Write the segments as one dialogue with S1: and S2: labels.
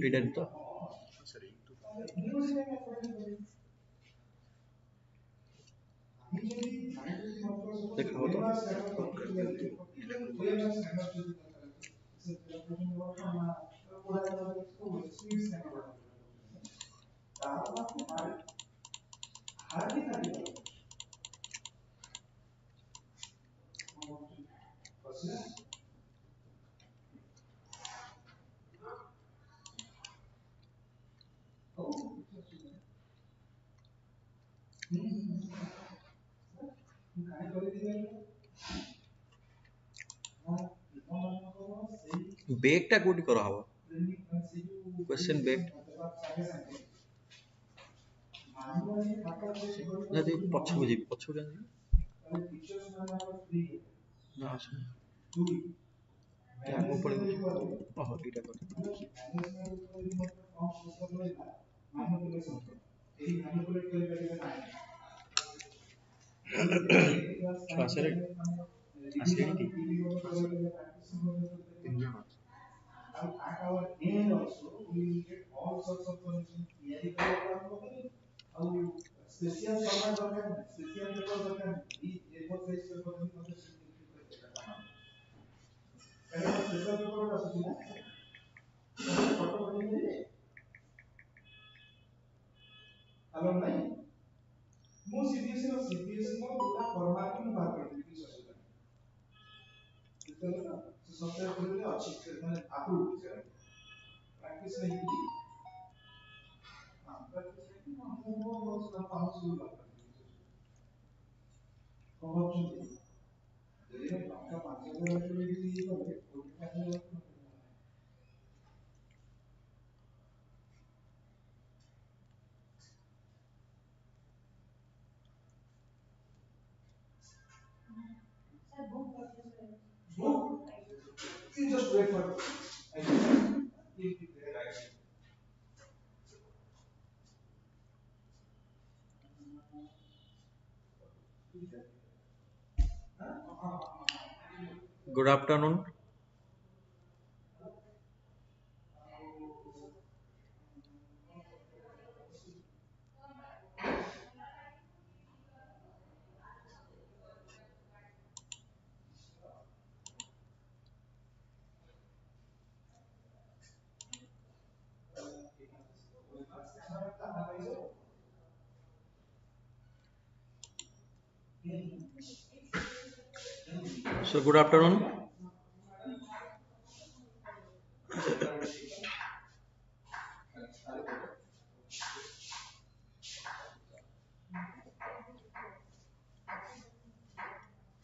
S1: Ridden तो देखाओ तो बेक टा कोडी करा हवा क्वेश्चन बेक ना दे पछ बुझी पछ के ना आसु क्या को पड़े ओह एटा कर आसरे आसरे की good afternoon So good afternoon.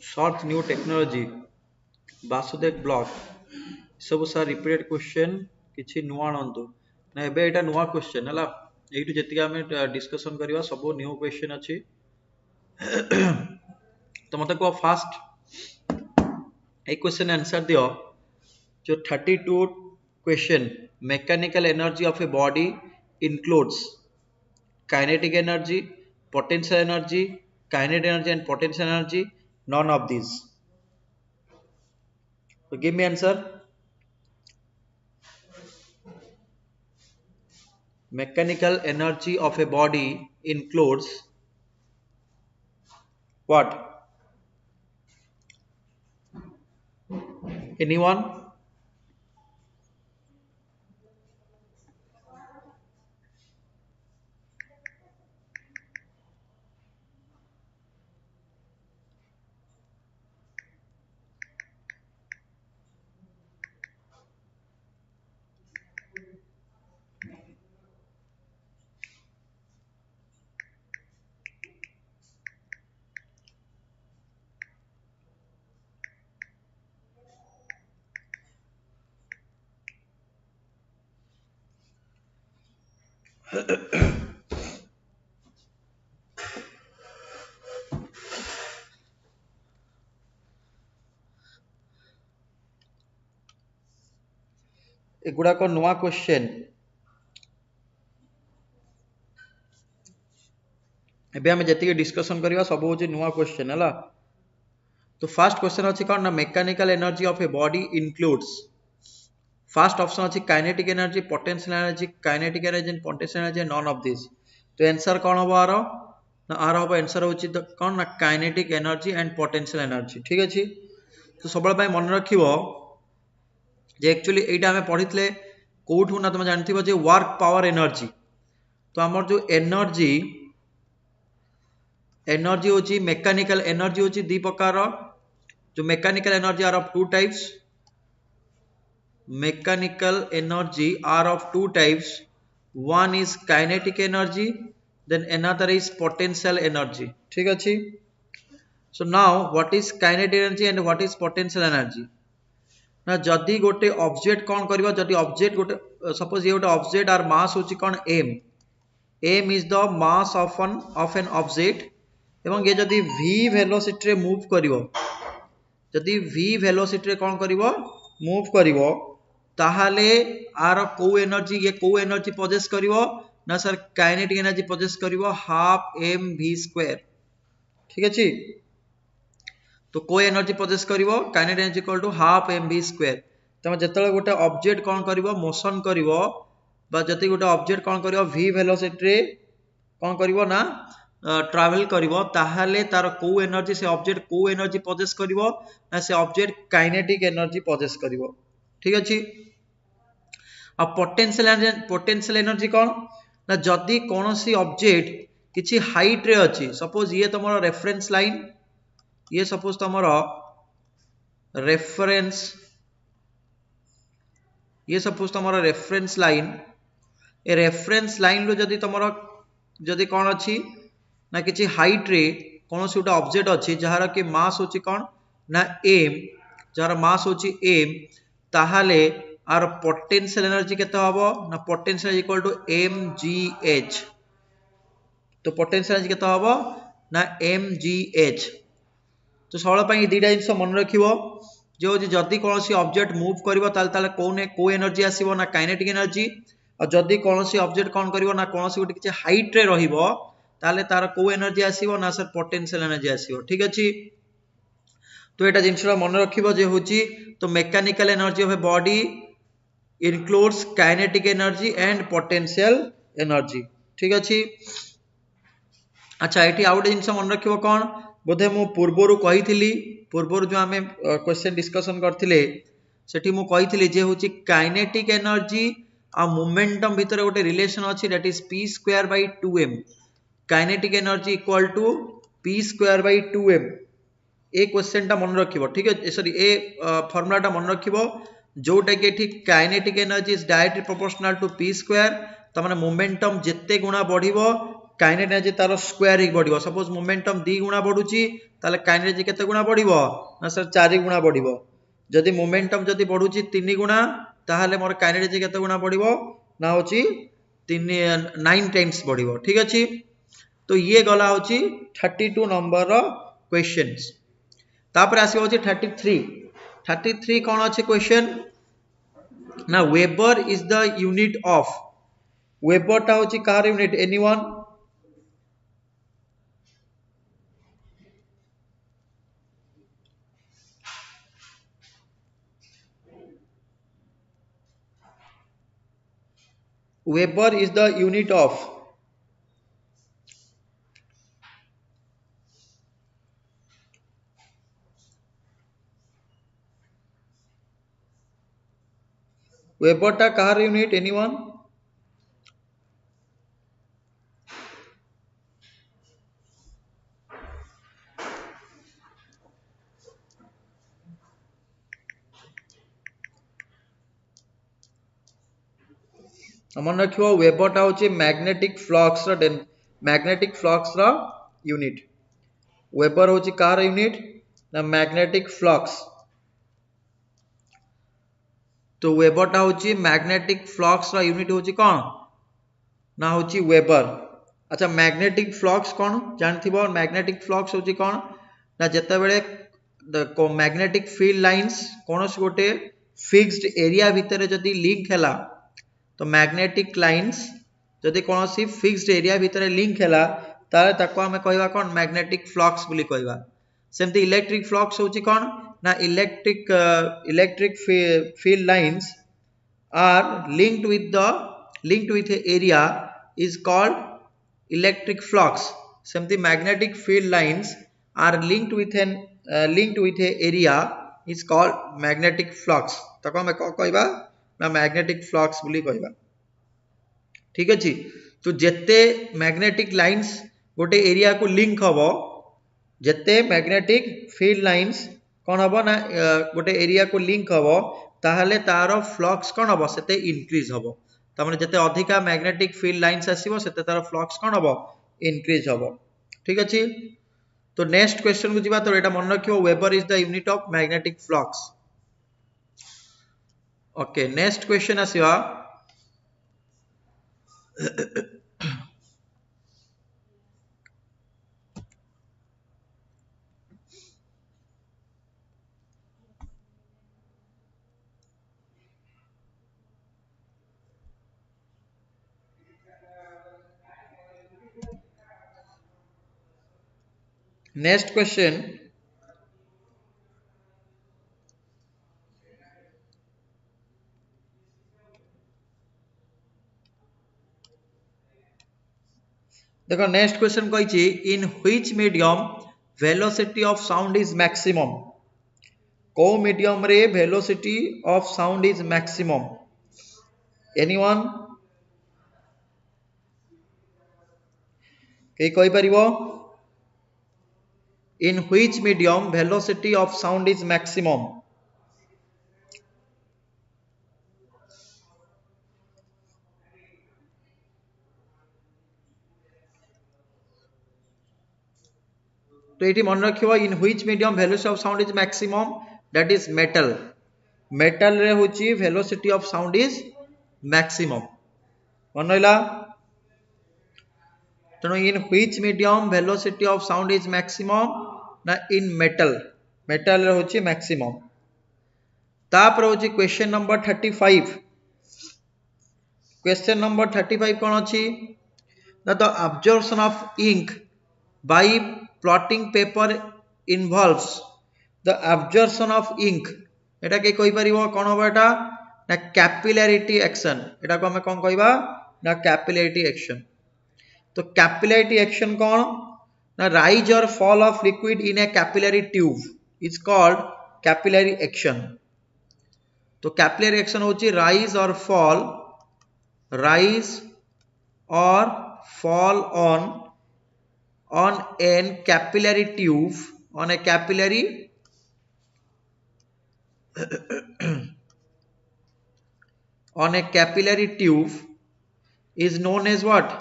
S1: Short new technology Basudev block सब सार रिपीटेड क्वेश्चन किछि नुआ आनंतु ना एबे एटा नुआ क्वेश्चन हला एइटु जेतिका हम डिस्कशन करबा सब न्यू क्वेश्चन अछि तो मते को फास्ट एक क्वेश्चन आंसर दियो जो 32 question mechanical energy of a body includes kinetic energy potential energy kinetic energy and potential energy none of these so give me answer mechanical energy of a body includes what anyone एगुड़ा को नुआ question एबे हम जति discussion करबा सब हो नुआ question हला तो फर्स्ट क्वेश्चन अछि कोन ना mechanical energy of a body includes first option अछि kinetic energy, potential energy, kinetic energy and potential energy, none of this. तो आंसर कौन होबो आरो ना, आरो होबो आंसर होछि तो कौन ना kinetic energy and potential energy. ठीक अछि, तो सबल भाई मन रखिबो जे एक्चुअली एटा हमें पढ़ितले कोठु ना, तुम जानथिबो जे वर्क पावर एनर्जी। तो हमर जो एनर्जी होची मेकानिकल एनर्जी होची दी प्रकार, जो mechanical energy are of two types, mechanical energy are of two types, one is kinetic energy, then another is potential energy। ठीक अछि, so now what is kinetic energy and what is potential energy ना, जदि गोटे object कौन करिवो, जदि object गोटे suppose ये गोटे ऑब्जेक्ट आर मास होची कौन m, m is the mass of an object, एवं ये जदि v वेलोसिटी रे मूव करिवो, जदि v वेलोसिटी रे कौन करिवो मूव करिवो, ताहाले आर को एनर्जी, ये को एनर्जी पोजेस करिवो ना सर काइनेटिक एनर्जी पोजेस करिवो हाफ एम वी स्क्वायर। ठीक अछि, तो को एनर्जी पोजेस करिवो kinetic energy equal to half M V square. तमे जेतले गोटे ऑब्जेक्ट कोन करिवो मोशन करिवो, बा जति गोटे ऑब्जेक्ट कोन करिवो v वेलोसिटी रे कोन करिवो ना ट्रैवल करिवो, ताहाले तार को एनर्जी से ऑब्जेक्ट को एनर्जी पोजेस करिवो ना से ऑब्जेक्ट काइनेटिक एनर्जी पोजेस करिवो। ठीक अछि, अब पोटेंशियल एनर्जी कौन ना, जदि कौन सी ऑब्जेक्ट किछि हाइट रे अछि, सपोज ये तुमरो रेफरेंस लाइन, ये सपोज तुमरो रेफरेंस, ये सपोज तुमरो रेफरेंस लाइन, ए रेफरेंस लाइन रो जदि तुमरो जदि कौन अछि ना किछि हाइट रे कौन सी गोटे ऑब्जेक्ट अछि जहार कि मास होछि कौन ना m, जहार मास होछि m, ताहाले आर पोटेंशियल एनर्जी केते हबो ना, पोटेंशियल इक्वल टू mgh। तो पोटेंशियल एनर्जी केते हबो ना mgh। तो सबल पई दुईटा जिंस मन रखिबो, जो जदि कोनोसी ऑब्जेक्ट मूव करिवो ताले कोने को एनर्जी आसीबो ना काइनेटिक एनर्जी, और जदि कोनोसी ऑब्जेक्ट कोन करिवो ना कोनोसी गोटे किछि हाइट रे रहिबो ताले तार को एनर्जी आसीबो ना सर पोटेंशियल एनर्जी आसीबो। ठीक अछि, तो एटा जिंसरा मन रखिबो जे होची, तो mechanical energy of a body includes kinetic energy and potential energy। ठीक अछि, अच्छा एठी आउट जिंस मन रखिबो कोन, बोधे मु पूर्वरु कहिथिली, पूर्वरु जो हमें क्वेश्चन डिस्कशन करथिले सेठी मु कहिथिली जे होची काइनेटिक एनर्जी आ मोमेंटम भितर गोटे रिलेशन अछि, that is p square by 2m। Kinetic energy equal to p square by 2m। ए क्वेश्चन टा मन रखिबो। ठीक है, सॉरी ए फार्मूला टा मन रखिबो, जोटा कि ठीक kinetic energy is directly proportional to p square. त माने मोमेंटम जेते गुणा बढ़िबो काइनेटिक एनर्जी तार स्क्वायर ही बढ़िबो। सपोज मोमेंटम 2 गुणा बढ़ुची ताले काइनेटिक एनर्जी केते गुणा बढ़िबो ना सर 4 गुणा बढ़िबो। जदि मोमेंटम जदि बढ़ुची 3 गुणा ताहाले मोर काइनेटिक एनर्जी केते गुणा बढ़िबो ना होची 9 टाइम्स बढ़िबो। ठीक अछि, तो ये गला होची 32 नंबर रो क्वेश्चंस। तापर आसी होची 33 कौन अच्छे क्वेश्चन ना, weber is the unit of, weber टा होची car unit, anyone weber is the unit of, weber टा कार यूनिट, एनीवन मन रखियो, वेबर टा होची मैग्नेटिक फ्लक्स रो मैग्नेटिक फ्लक्स रो यूनिट। वेबर होची कार यूनिट ना मैग्नेटिक फ्लक्स, तो वेबर टा होची मैग्नेटिक फ्लक्स रो यूनिट होची कौन ना होची वेबर। अच्छा मैग्नेटिक फ्लक्स कौन जानथिबो, मैग्नेटिक फ्लक्स होची कौन ना, जेते बेले मैग्नेटिक फील्ड लाइंस कोनोस गोटे फिक्स्ड एरिया भितर जदी लिंक हैला, तो मैग्नेटिक लाइंस जदी कोनोसी फिक्स्ड एरिया भितर लिंक हैला ताले ताको हमें कहबा कौन मैग्नेटिक फ्लक्स बोली कहबा। सेमती इलेक्ट्रिक फ्लक्स होची कौन ना, electric field lines are linked with a area is called electric flux. Something magnetic field lines are linked with a area is called magnetic flux. ताको हम कहबा ना magnetic flux बोली कहबा. ठीक अछि. तो जेते magnetic lines गोटे एरिया को लिंक हबो, जेते magnetic field lines कौन हबो ना गोटे एरिया को लिंक हबो, ताहले तारो फ्लक्स कौन हबो सेते इंक्रीज हबो. तामाने जेते अधिका मैग्नेटिक फील्ड लाइन्स आसीबो सेते तारो फ्लक्स कौन हबो इंक्रीज हबो. ठीक अछि. तो नेक्स्ट क्वेश्चन को जिबा. तो एटा मन रखियो, weber is the unit of magnetic flux. Okay, next question आसीबा. नेक्स्ट क्वेश्चन, देखो नेक्स्ट क्वेश्चन कहिछि, in which medium velocity of sound is maximum. को मीडियम रे velocity of sound is maximum. Anyone के कहि परिबो? In which medium velocity of sound is maximum. तो ये मन रखियो, in which medium velocity of sound is maximum, that is metal. Metal रे होची velocity of sound is maximum. मन रहिला. तेणु in which medium velocity of sound is maximum ना इन मेटल. मेटल रे होची मैक्सिमम. तापर होची क्वेश्चन नंबर 35. क्वेश्चन नंबर 35 कोन अछि ना, the absorption of ink by plotting paper involves the absorption of ink. एटा के कहि परिबो कोन होबा एटा ना कैपिलैरिटी एक्शन. एटा को हम कोन कहबा ना कैपिलैरिटी एक्शन. तो कैपिलैरिटी एक्शन कौन ना, राइज और fall of liquid in A capillary tube is called capillary action. तो कैपिलरी एक्शन होची राइज और fall on an capillary tube, on a capillary on a capillary tube is known as what?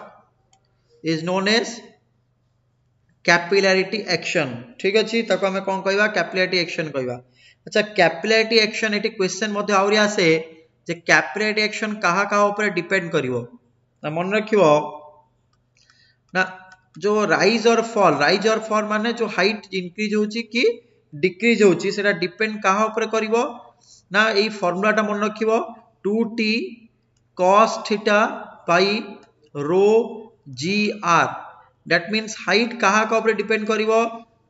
S1: Is known as capillarity action. ठीक अछि. ताको हमें कोन कहबा? Capillarity action कहबा. अच्छा, कैपिलैरिटी एक्शन एटी क्वेश्चन मध्ये आउरी आसे जे कैपिलैरिटी एक्शन कहा कहा ऊपर डिपेंड करिवो. ना मन रखिवो ना, जो राइज और फॉल माने जो हाइट इंक्रीज होची कि डिक्रीज होची सेटा डिपेंड कहा ऊपर करिवो ना. एई फार्मूलाटा मन रखिवो, 2t cos theta by rho gr. That means height कहा का ऊपर डिपेंड करिवो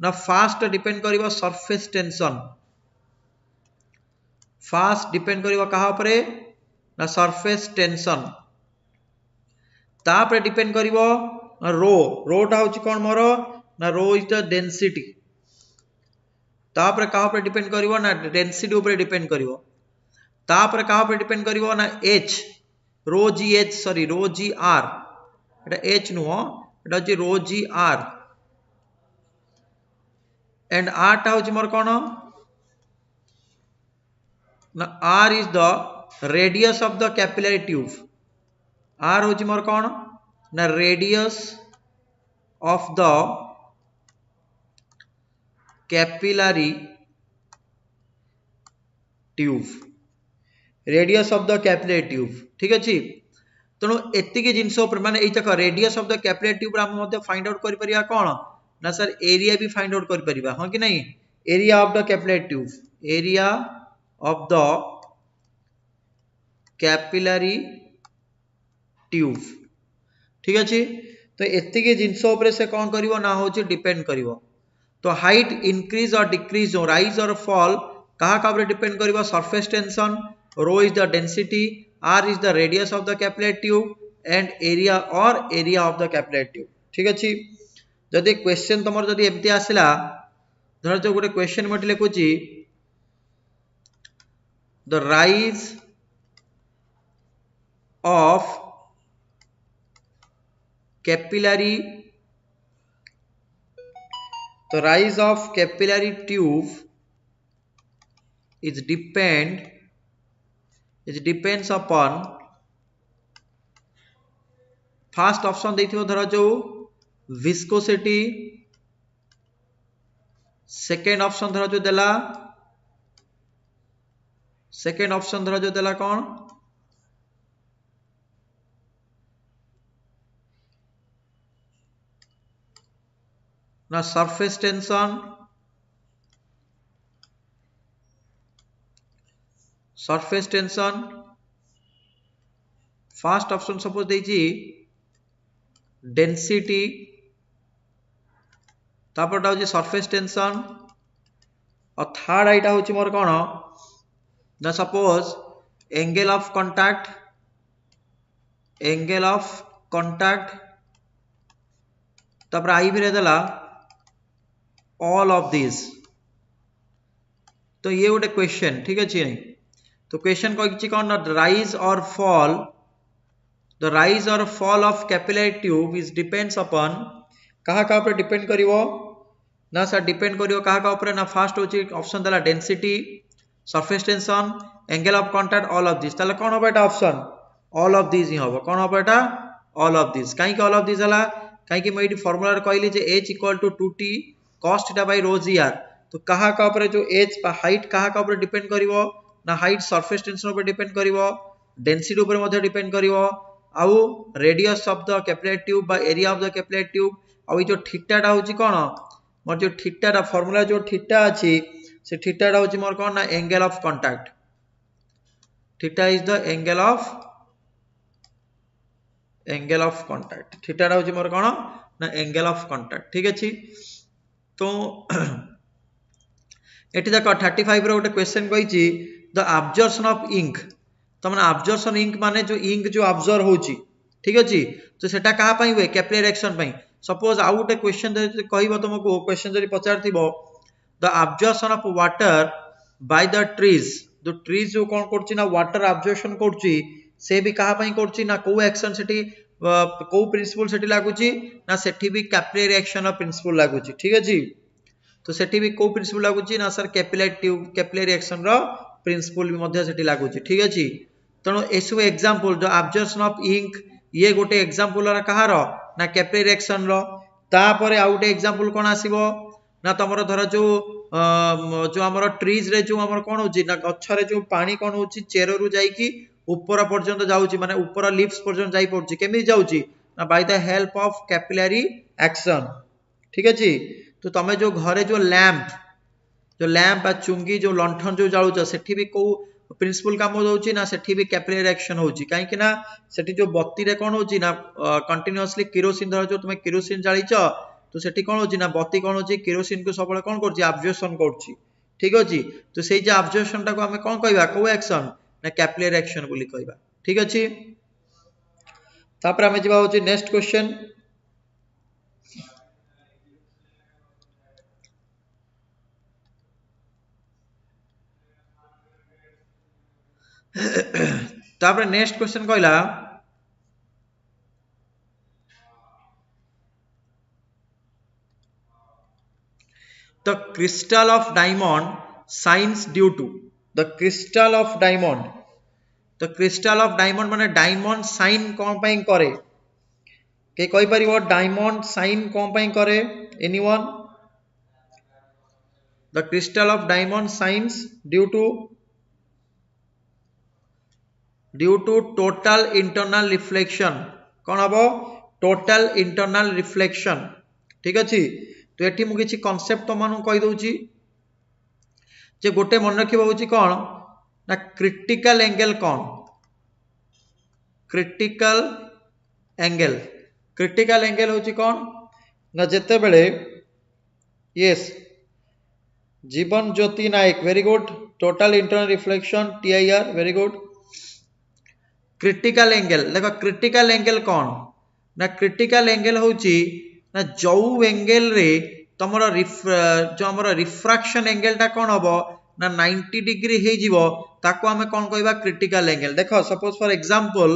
S1: ना, फास्ट डिपेंड करिवो सरफेस टेंशन. फास्ट डिपेंड करिवो कहा ऊपर ना, सरफेस टेंशन. तापर डिपेंड करिवो रो टा होची कोन मोर ना, रो इज द डेंसिटी. तापर कहा ऊपर डिपेंड करिवो ना, डेंसिटी ऊपर डिपेंड करिवो. तापर कहा ऊपर डिपेंड करिवो ना, h row ji are. Etah h नुहो, एटा होची रो जी आर. एंड r टा होची मोर कोन ना, r is the radius of the capillary tube. r होची मोर कोन ना, radius of the capillary tube. Radius of the capillary tube. ठीक अछि. तेणु एतिकी जिनस माने एई तक radius of the capillary tube हम मध्ये फाइंड आउट करि परिया कोन ना सर, एरिया भी फाइंड आउट करि परिबा. हां कि नहीं? Area of the capillary tube, area of the capillary tube. ठीक अछि. तो एतिकी जिनस ऊपर से कोन करिवो ना होची डिपेंड करिवो. तो हाइट इंक्रीज और डिक्रीज हो, राइज और फॉल कहा का ऊपर डिपेंड करिवो, surface tension. Rho is the density R is the radius of the capillary tube and area or area of the capillary tube. ठीक अछि जदि क्वेश्चन तुम जदि एमती आसला धर जो गोटे क्वेश्चन मते लिखुची the rise of capillary the rise of capillary tube is depends upon first option देथिबो धर जो viscosity second option धर जो देला second option धर जो देला कौन ना surface tension first option suppose देछि density तापर टा होछि surface tension और थर्ड आइटा होछि मोर कोन ना suppose angle of contact तापर आई भी देला all of these तो ये गोटे क्वेश्चन ठीक अछि नहीं तो क्वेश्चन कहि कोन rise or fall the rise or fall of capillary tube is depends upon कहा का ऊपर डिपेंड करिवो ना सर डिपेंड करिवो कहा का ऊपर ना फर्स्ट होची ऑप्शन देला density surface tension angle of contact all of this ताले कोन होबा एटा option all of this he होबो कोन होबा एटा ऑल ऑफ दिस काई के ऑल ऑफ दिस हला काई कि मैं फार्मूला रे कहली जे h = 2t cos theta by rho g r तो कहा का ऊपर जो h हाइट कहा का ऊपर डिपेंड करिवो ना हाइट सरफेस टेंशन ऊपर डिपेंड करिवो डेंसिटी ऊपर मध्ये डिपेंड करिवो आउ radius of the capillary tube बा area of the capillary tube आउ जो थीटा टा होची कोन मोर जो थीटा टा फार्मूला जो थीटा अछि से थीटा टा होची मोर कोन ना angle of contact theta is the angle of contact theta टा होची मोर कोन ना एंगल ऑफ कांटेक्ट ठीक अछि तो एटी देखो 35 रो गोटे क्वेश्चन कहिची द अब्जॉर्प्शन ऑफ इंक तो माने अब्जॉर्प्शन इंक माने जो इंक जो अब्जॉर्ब होची ठीक अछि तो सेटा कहा पई हुए कैपिलरी एक्शन पई सपोज आउ गोटे क्वेश्चन कहइबो तुमको क्वेश्चन जरी पचारथिबो the absorption of water by the trees जो ट्रीज जो कोन करची ना वाटर अब्जॉर्प्शन करची से भी कहा पई करची ना को एक्शन सेठी को प्रिंसिपल सेठी लागुची ना सेठी भी कैपिलरी एक्शन ऑफ प्रिंसिपल लागुची ठीक अछि तो सेठी भी को प्रिंसिपल लागुची ना sir capillary tube capillary action रो प्रिंसिपल भी मध्ये सेठी लागुची ठीक अछि तनो एसो एग्जांपल जो अब्जॉर्प्शन ऑफ इंक ये गोटे एग्जांपल रा कहार ना कैपिलरी एक्शन रो तापरे आ गोटे एग्जांपल कोन आसीबो ना तमरो धर जो हमर ट्रीज रे जो हमर कोन होची ना गछरे जो पानी कोन होची चेरो रु जाई की ऊपर पर्यंत जाउची माने ऊपर लीव्स पर्यंत जाई पड़ची केमि जाउची ना by the help of capillary action ठीक अछि तो तमे जो घरे जो लैंप आ चुंगी जो लंठन जो जाळुच सेठी भी को प्रिंसिपल काम होउची ना सेठी भी कैपिलरी एक्शन होउची काहे कि ना सेठी जो बत्ती रे कोन होउची ना कंटीन्यूअसली केरोसिन धर जो तुमे केरोसिन जाळीच तो सेठी कोन होउची ना बत्ती कोन होउची केरोसिन को सबले कोन करची अब्जॉर्प्शन करची ठीक अछि तो सेई जे अब्जॉर्प्शन टा को हमें कोन कहबा को एक्शन ना कैपिलरी एक्शन बोली कहबा ठीक अछि तापर हमें जिबा होची नेक्स्ट क्वेश्चन तापर नेक्स्ट क्वेश्चन कहला the crystal of diamond shines due to the crystal of diamond माने डायमंड शाइन कोन पई करे के कहि परिबो डायमंड शाइन कोन पई करे anyone the crystal of diamond shines due to total internal reflection कोन हबो total internal reflection ठीक अछि तो एठी मु किछि कांसेप्ट तो मानु कहि दोउची जे गोटे मन रखिबो होची कोन ना क्रिटिकल एंगल कोन क्रिटिकल एंगल होची कोन ना जेते बेले yes Jeevan Jyoti Nayak very good total internal reflection TIR very good critical angle देखो क्रिटिकल एंगल कौन ना क्रिटिकल एंगल होची ना जो एंगल रे तमरो जो हमर रिफ्रैक्शन एंगल टा कौन हबो ना 90 डिग्री हे जीवो ताको हमें कौन कहबा क्रिटिकल एंगल देखो सपोज फॉर एग्जांपल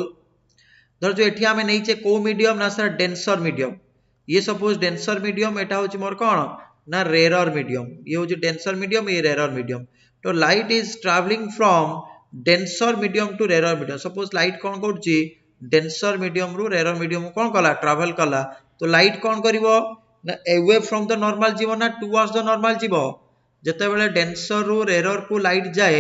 S1: धर जो एठी हमें नहींचे को मीडियम ना सर डेंसर मीडियम ये सपोज डेंसर मीडियम एटा होची मोर कौन ना रेरर मीडियम ये होची डेंसर मीडियम ये रेरर मीडियम तो light is travelling from denser medium to rarer medium suppose light कौन करची डेंसर मीडियम रु रेरर मीडियम कौन कला ट्रैवल कला तो लाइट कौन करिवो ना अवे फ्रॉम द नॉर्मल जीवो ना टुवर्ड्स द नॉर्मल जीवो जते बेले डेंसर रु रेरर को लाइट जाए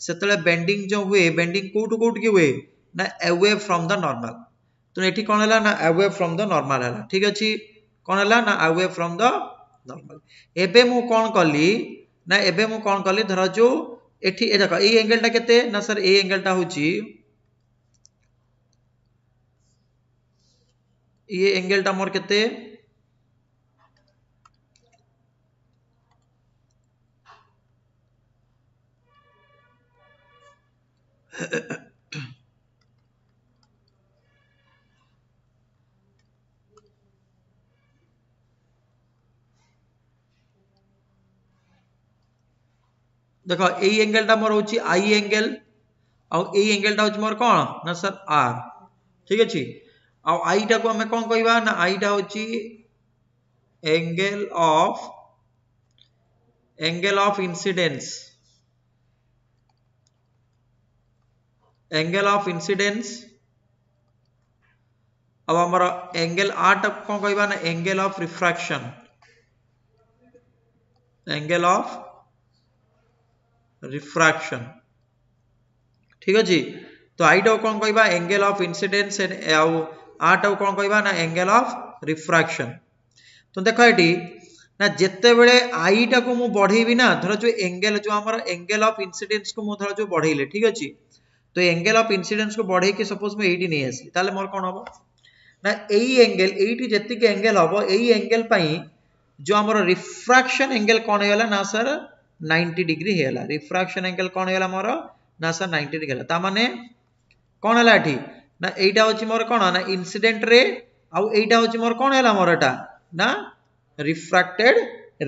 S1: सेतले बेंडिंग जो हुए बेंडिंग कोटु कोट की हुए ना अवे फ्रॉम द नॉर्मल तो एठी कौन हला ना अवे फ्रॉम द नॉर्मल हला ठीक अछि कौन हला ना अवे फ्रॉम द नॉर्मल एबे मु कौन कली ना एबे मु कौन कली धर जो एठी ए देखो ए एंगल टा केते ना सर ए एंगल टा होची ये एंगल टा मोर केते देखो ए एंगल टा मोर होची आई एंगल आ ए एंगल टा होची मोर कोन ना सर आर ठीक अछि आ आई टा को हमें कोन कहबा ना आई टा होची एंगल ऑफ इंसिडेंस अब हमारा एंगल आर टा कोन कहबा ना एंगल ऑफ रिफ्रैक्शन ठीक अछि तो आई टा कोन कहबा एंगल ऑफ इंसिडेंस आ टा कोन कहबा ना एंगल ऑफ रिफ्रैक्शन तो देखो एटी ना जेते बेले आई टा को मु बढ़ेबी ना धर जो एंगल जो हमर एंगल ऑफ इंसिडेंस को मु धर जो बढ़ेले ठीक अछि तो एंगल ऑफ इंसिडेंस को बढ़े के सपोज में एटी नहीं आसी ताले मोर कोन हबो ना एई एंगल एटी जेति के एंगल हबो एई एंगल पई जो हमर रिफ्रैक्शन एंगल कोन हेला ना सर 90 डिग्री हेला रिफ्रैक्शन एंगल कोन हेला मोर ना सर 90 डिग्री हेला ता माने कोन हेला एठी ना एटा होची मोर कोन ना इंसिडेंट रे आ एटा होची मोर कोन हेला मोर एटा ना रिफ्रैक्टेड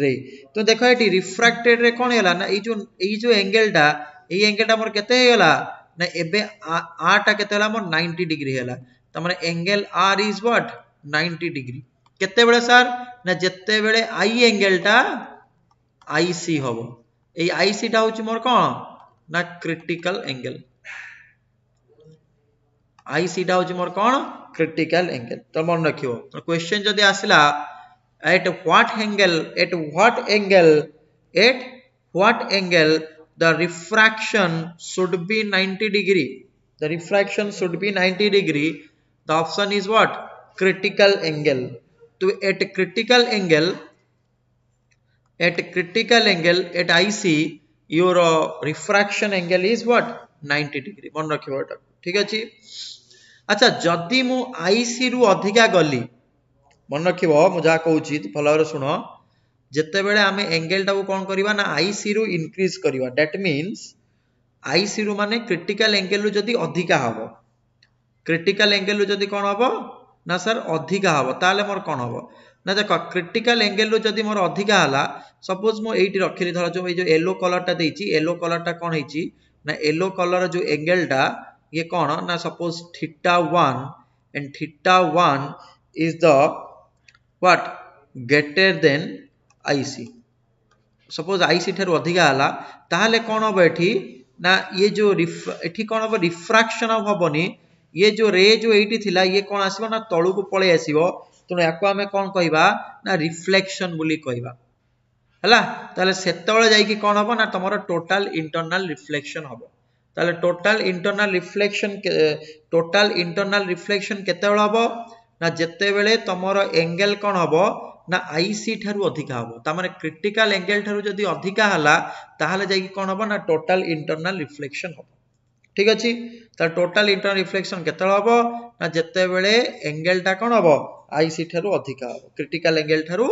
S1: रे तो देखो एटी रिफ्रैक्टेड रे कोन हेला ना ए जो एंगल टा मोर केते हेला ना एबे आ टा केते हेला मोर 90 डिग्री हेला त माने angle R is what 90 degree केते बेले सर ना जेते बेले आई एंगल टा आईसी होबो ए आईसी टा होची मोर कोन ना क्रिटिकल एंगल आईसी टा होची मोर कोन क्रिटिकल एंगल तो मन रखियो तो क्वेश्चन जदी आसिला at what angle the refraction should be 90 degree the refraction should be 90 degree the option is what critical angle to at critical angle at IC your refraction angle is what 90 degree मन रखियो एटा ठीक अछि अच्छा जदी मु IC रु अधिका गली मन रखिबो मु जा कहूची भल भाबरे सुन जेते बेले आमे एंगल टा को कोन करबा ना आईसी रु इंक्रीज करबा दैट मींस आईसी रु माने क्रिटिकल एंगल रु जदी अधिका हबो क्रिटिकल एंगल रु जदी कोन हबो ना सर अधिका हबो ताले मोर कोन हबो ना देखो क्रिटिकल एंगल रु जदी मोर अधिका हला सपोज मु एठी रखिली धर जो ए जो येलो कलर टा देइची येलो कलर टा कोन हेची ना येलो कलर जो एंगल टा ये कोन ना suppose θ1 and θ1 is the what greater than IC suppose IC ठारू अधिका हला ताहले कोन हो एठी ना ये जो एठी कोन हो रिफ्रैक्शन होबनी ये जो रे जो एठी थिला ये कोन आसीबो ना तळु को पळे आसीबो तनो याको हमें कोन कहबा ना रिफ्लेक्शन बोली कहबा हला ताले सेतळे जाई कि कोन होबो ना तमरो टोटल इंटरनल रिफ्लेक्शन होबो ताले टोटल इंटरनल रिफ्लेक्शन केतेबेले होबो ना जेते बेले तमरो एंगल कोन होबो ना आईसी ठारू अधिका होबो ता माने क्रिटिकल एंगल ठारू जदी अधिका हला ताहाले जाई कि कोन होबो ना टोटल इंटरनल रिफ्लेक्शन होबो ठीक अछि ता टोटल इंटरनल रिफ्लेक्शन केतेबेले होबो ना जेते बेले एंगल टा कोन होबो आईसी ठारू अधिका होबो क्रिटिकल एंगल ठारू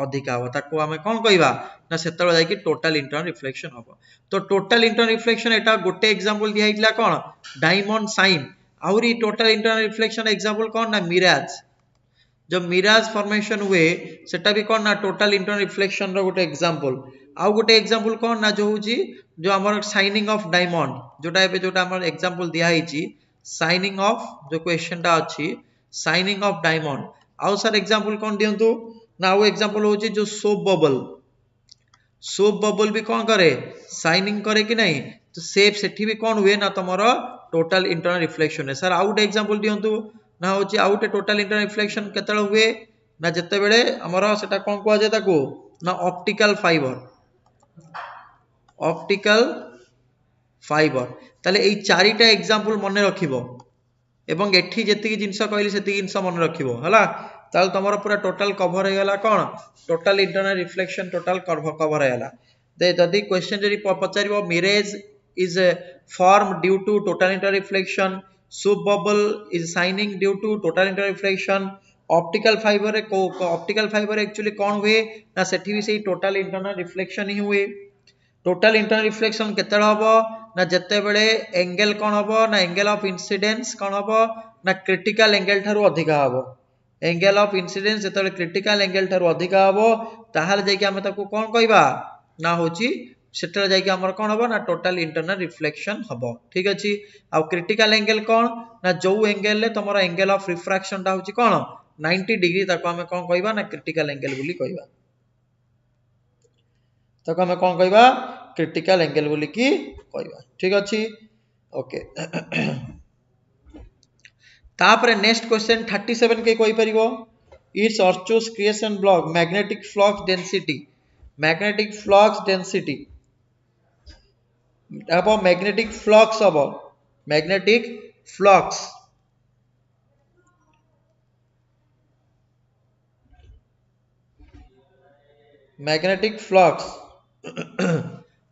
S1: अधिका होबो ताको हमें कोन कहबा ना सेतेबेले जाई कि टोटल इंटरनल रिफ्लेक्शन होबो तो टोटल इंटरनल रिफ्लेक्शन एटा गोटे एग्जांपल दिया हितला कोन डायमंड साइन आउरी टोटल इंटरनल रिफ्लेक्शन एग्जांपल कौन ना मिराज जब मिराज फॉर्मेशन हुए सेटा भी कौन ना टोटल इंटरनल रिफ्लेक्शन रो गोटे एग्जांपल आउ गोटे एग्जांपल कौन ना जो होची जो हमर शाइनिंग ऑफ डायमंड जोटा एबे जोटा हमर एग्जांपल दिया हिची शाइनिंग ऑफ जो क्वेश्चन टा अछि शाइनिंग ऑफ डायमंड आउ सर एग्जांपल कौन दियंतु ना आउ एग्जांपल होची जो सोप बबल भी कौन करे शाइनिंग करे कि नहीं तो सेप सेठी भी कौन हुए ना तमरो टोटल इंटरनल रिफ्लेक्शन है सर आउट एग्जांपल दियंतु ना होची आउट टोटल इंटरनल रिफ्लेक्शन केतळ हुए ना जते बेले हमरो सेटा कोन को जाय ताको ना ऑप्टिकल फाइबर ताले एई चारिटा एग्जांपल मने रखिबो एवं एठी जेतिकी जिंस कहली सेतिकी जिंस मन रखिबो हला ताल तमरो पूरा टोटल कवर हे गेला कोन total internal reflection total cover हे गेला दे जदी क्वेश्चन जदी पचारिबो mirage is formed due to total internal reflection soap bubble is shining due to total internal reflection optical fiber actually कौन हुए ना सेठी भी सही total internal reflection ही हुए total internal reflection केतळ हबो ना जत्ते बेले एंगल कौन हबो ना एंगल ऑफ इंसिडेंस कौन हबो ना क्रिटिकल एंगल थारु अधिका हबो एंगल ऑफ इंसिडेंस जत्ते क्रिटिकल एंगल थारु अधिका हबो ताहाले जाय कि हम ताको कौन कहबा ना होची सेटल जाय कि हमर कोन हबो ना टोटल इंटरनल रिफ्लेक्शन हबो ठीक अछि आ क्रिटिकल एंगल कोन ना जो एंगल ले तमरो एंगल ऑफ रिफ्रैक्शन ता होची कोन 90 डिग्री ताको हम कोन कहबा ना क्रिटिकल एंगल बोली कहबा ताको हम कोन कहबा क्रिटिकल एंगल बोली की कहबा ठीक अछि ओके तापरे नेक्स्ट क्वेश्चन 37 के कोइ परिबो it's Osssc creation block magnetic flux density अब मैग्नेटिक फ्लक्स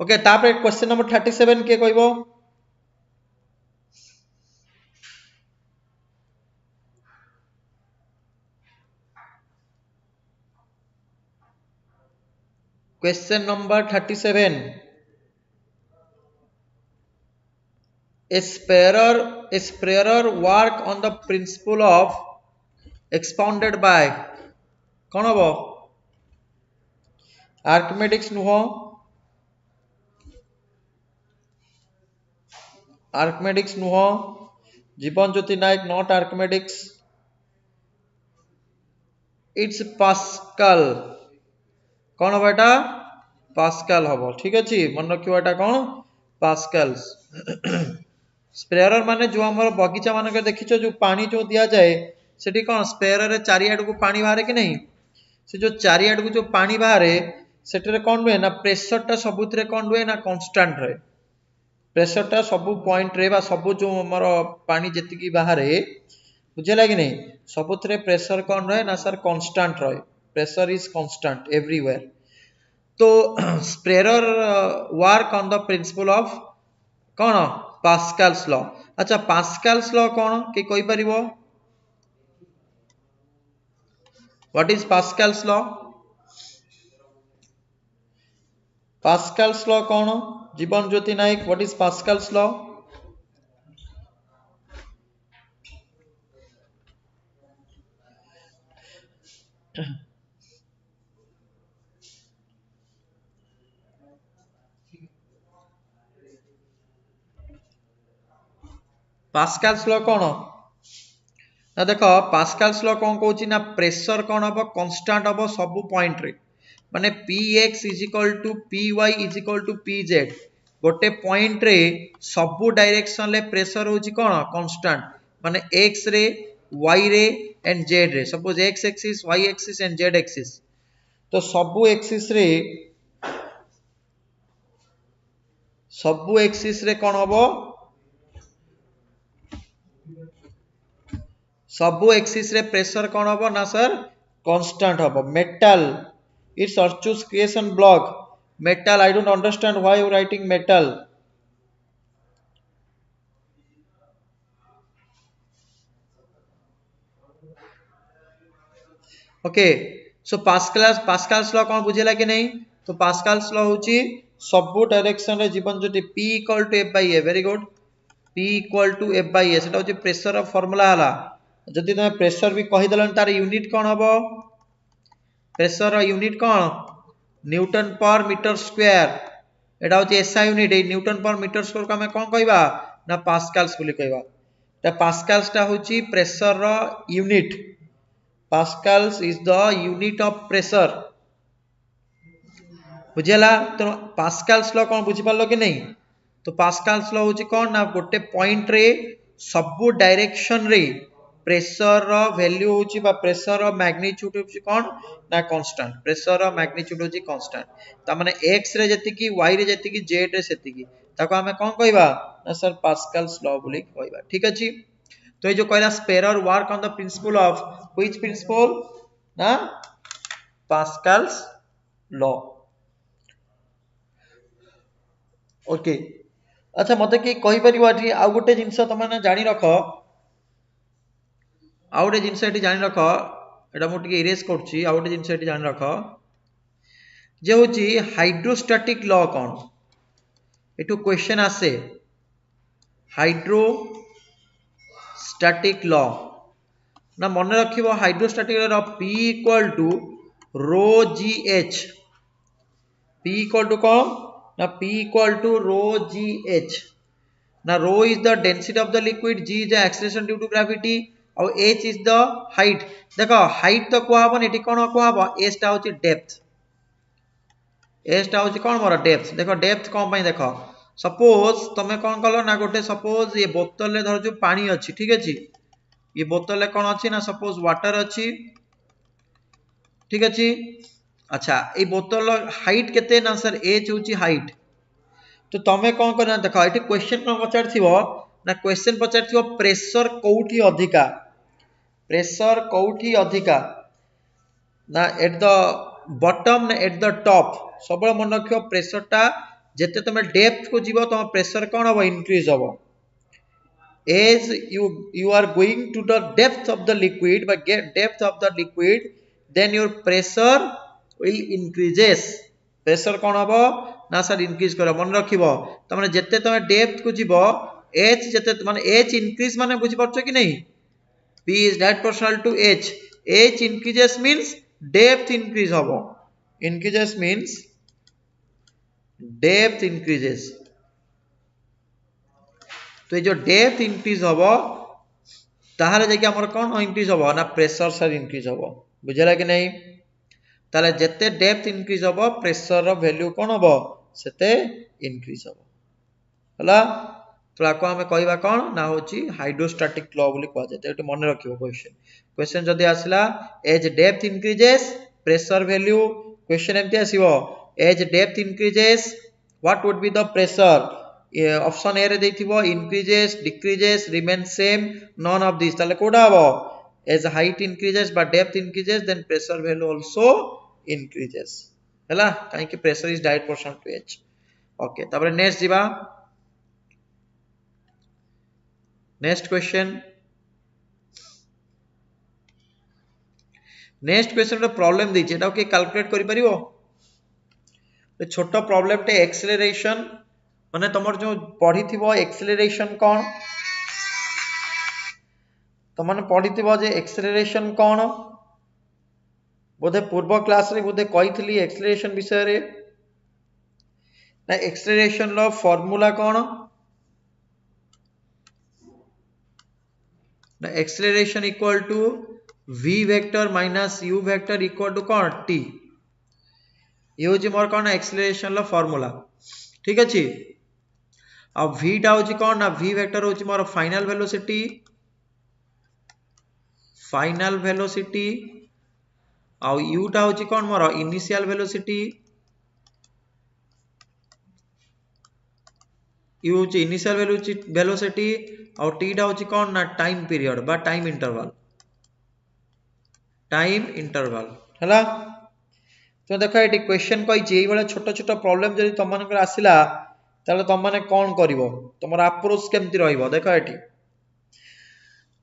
S1: ओके तापर क्वेश्चन नंबर 37 के कहबो question number 37 A sprayer work on the principle of expounded by कौन हबो आर्किमेडिक्स नुहो जीवन ज्योति नायक नॉट आर्किमेडिक्स इट्स पास्कल कौन हबो एटा पास्कल हबो ठीक अछि मन रखियो एटा कौन पास्कल्स स्प्रेयर माने जो हमर बगीचा मानक देखिछो जो पानी जो दिया जाए सेठी कौन स्प्रेयर रे चारियाड को पानी बाहर कि नहीं से जो चारियाड को जो पानी बाहर सेटरे कौन हुए ना प्रेशर टा सबुतरे कौन हुए ना कांस्टेंट रहे प्रेशर टा सबु पॉइंट रे बा सबु जो हमर पानी जेति की बाहर बुझेला कि नहीं सबुतरे प्रेशर कौन रहे ना सर कांस्टेंट रहे प्रेशर इज कांस्टेंट एवरीवेयर तो sprayer work on the principle of कौन पास्कल्स लॉ अच्छा पास्कल्स लॉ कौन के कोई परिबो व्हाट इज पास्कल्स लॉ कौन Jeevan Jyoti Nayak what is Pascal's law Pascal's law कौन ना देखो पास्कल्स लॉ कौन कहूची ना प्रेशर कौन हबो कांस्टेंट हबो सब पॉइंट रे माने px py pz गोटे पॉइंट रे सब डायरेक्शन ले प्रेशर होची कौन कांस्टेंट माने x रे y रे एंड z रे suppose x axis y axis and z axis तो सब एक्सिस रे कौन हबो सबु एक्सिस रे प्रेशर कौन हबो ना सर कांस्टेंट हबो metal it's Osssc creation block metal I don't understand why you writing metal okay so Pascal's law कौन बुझेला कि नहीं तो पास्कल्स लॉ होची सबु डायरेक्शन रे Jeevan Jyoti p = f/a very good P equal to F by S एटा होची प्रेशर रो formula हला जदि तुम प्रेशर भी कहि दलन तार यूनिट कोन हबो प्रेशर रो यूनिट कोन न्यूटन पर मीटर स्क्वायर एटा होची एसआई यूनिट ए न्यूटन पर मीटर स्क्वायर को हम कोन कहबा ना पास्कल्स बोली कहबा ता पास्कल्स ता होची प्रेशर रो unit pascals is the unit of pressure बुझेला तो पास्कल्स लो कोन बुझी पालो कि नहीं तो पास्कल्स लो होची कोन ना गोटे पॉइंट रे सब डायरेक्शन रे प्रेशर रो वैल्यू होची बा प्रेशर रो मैग्नीट्यूड होची कोन ना कांस्टेंट प्रेशर रो मैग्नीट्यूड होची कांस्टेंट ता माने x रे जति की y रे जति की z रे सेति की ताको हमें कोन कहबा ना सर पास्कल्स लॉ बोली कहबा ठीक अछि तो ये जो कहला sprayer work on the principle of which principle ना पास्कल्स लॉ ओके अच्छा मते की कहि परिबो आठी आ गुटे जिंस त माने जानि रखो आ गुटे जिंस एठी जानि रखो एटा मु टिके इरेज करछि आ गुटे जिंस एठी जानि रखो जे होची हाइड्रोस्टैटिक लॉ कोन एटू क्वेश्चन आसे हाइड्रोस्टैटिक लॉ ना मन रखिबो hydrostatic law P equal to rho G H P equal to कोन ना P equal to rho g h now rho is the density of the liquid g is the acceleration due to gravity और h is the height देखो height तो को हबो नेटी कोन को हबो h टा होची डेप्थ h टा होची कोन मोर डेप्थ देखो डेप्थ कोन पई देखो सपोज तमे कोन कलो ना गोटे सपोज ये बोतल ले धर जो पानी अछि ठीक अछि ये बोतल ले कोन अछि ना सपोज वाटर अछि ठीक अछि अच्छा ए बोतल हाइट केते ना सर h होची हाइट तो तमे कोन करना देखो एठी क्वेश्चन कोन पचार थिबो ना क्वेश्चन पचार थिबो प्रेशर कोठी अधिका ना एट द बॉटम ना एट द टॉप सब मन रखियो प्रेशर टा जेते तमे डेप्थ को जीवो तम प्रेशर कोन हो इंक्रीज हो as you are going to the depth of the liquid by depth of the liquid then your pressure will increases pressure कोन हबो ना सर इंक्रीज करो मन रखिबो त माने जत्ते तमे डेप्थ को जीवो h जत्ते माने h इंक्रीज माने बुझि परछो कि नहीं p is that proportional to h increases means depth increase हबो increases means depth increases तो ये जो डेप्थ इंक्रीज हबो ताहाले जे कि हमर कोन इंक्रीज हबो ना प्रेशर सर इंक्रीज हबो बुझला कि नहीं ताले जत्ते डेप्थ इंक्रीज हबो प्रेशर रो वैल्यू कोन हबो सेते इंक्रीज हबो हला तो आको हमें कहबा कोन ना होची हाइड्रोस्टैटिक लॉ बोली कहै छै एटी मन रखियो क्वेश्चन जदी आसला as depth increases pressure value question एमती आसीबो as depth increases what would be the pressure option A रे देथिबो increases decreases remain same none of this ताले कोडा हबो as height increases but depth increases then pressure value also increases हैला काहे कि pressure is direct proportional to h okay तापर next जीवा नेक्स्ट क्वेश्चन रो प्रॉब्लम दै छै एटा के कैलकुलेट करि परिबो तो छोटो प्रॉब्लम टे एक्सेलरेशन माने तमर जो पढी थिबो एक्सेलरेशन कोन तो माने पढी थिबो जे एक्सेलरेशन कोन बोधे पूर्व क्लास रे बोधे कहितली एक्सेलरेशन विषय रे ना एक्सेलरेशन लो फार्मूला कोन ना acceleration equal to v vector minus u vector equal to कोन t ये होची मोर कोन एक्सेलरेशन लो फार्मूला ठीक अछि अब v टा होची कोन ना v वेक्टर होची मोर फाइनल वेलोसिटी आ u टा होची कोन मोर इनिशियल वेलोसिटी u होची इनिशियल वेलोसिटी और t टा होची कोन ना टाइम पीरियड बा टाइम इंटरवल हला तो देखो एटी क्वेश्चन कहि जे एई छोटो छोटो प्रॉब्लम जदि तुम मानकर आसिला ताले तुम माने कोन करिवो तमर अप्रोच केमति रहइबो देखो एटी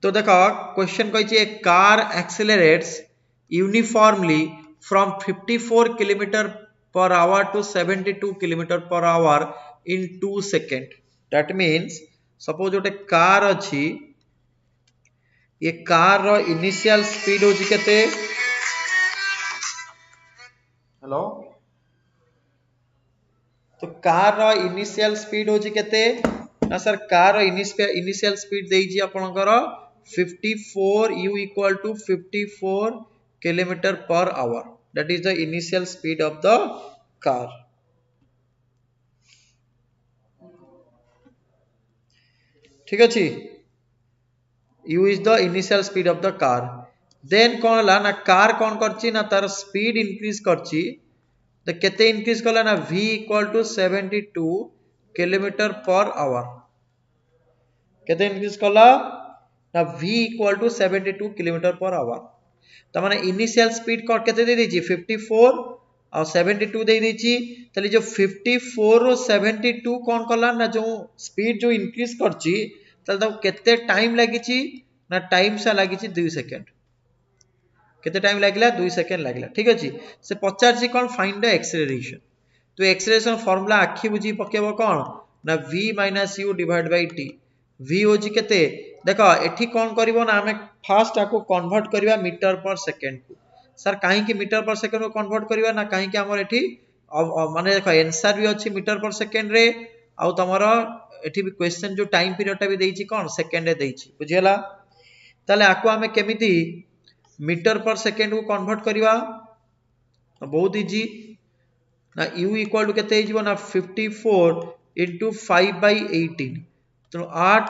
S1: तो देखो क्वेश्चन कहि a car accelerates uniformly from 54 kilometre per hour to 72 kilometer per hour in 2 seconds that means suppose गोटे कार अच्छी ये कार रो इनिशियल स्पीड होची केते हेलो तो कार रो इनिशियल स्पीड होची केते ना सर कार रो इनिशियल स्पीड देइची आपनकर 54 u equal to 54 kilometer per hour that is the initial speed of the car ठीक अछि u is the initial speed of the car then कोन ला ना car कोन करची ना तार स्पीड इंक्रीज करची तो केते इंक्रीज कला ना v equal to 72 kilometre per hour केते इंक्रीज कला ना v equal to 72 kilometre per hour त माने इनिशियल स्पीड को केते दे दीची 54 और 72 दे दीची तले जो 54 और 72 कोन कला ना जो स्पीड जो इंक्रीज करची तले तो केते टाइम लागिची ना टाइम सा लागिची 2 सेकंड केते टाइम लागिला 2 सेकंड लागिला ठीक अछि से पचारची कोन फाइंड द एक्सेलरेशन तो एक्सेलरेशन फार्मूला आखी बुझी पकेबो कोन ना v - u divide by t v होजी केते देखो एठी कोन करिवो ना हमें फास्ट आको कन्वर्ट करबा मीटर पर सेकंड को सर काहे कि मीटर पर सेकंड को कन्वर्ट करबा ना काहे कि हमर एठी माने देखो आंसर भी अछि मीटर पर सेकंड रे आ तमरो एठी भी क्वेश्चन जो टाइम पीरियड टा भी देइची कोन सेकंड रे देइची बुझियला ताले आको हमें केमिति मीटर पर सेकंड को कन्वर्ट करबा बहुत इजी ना u इक्वल टू केते हिजबो ना 54 into 5 by 18 तो 8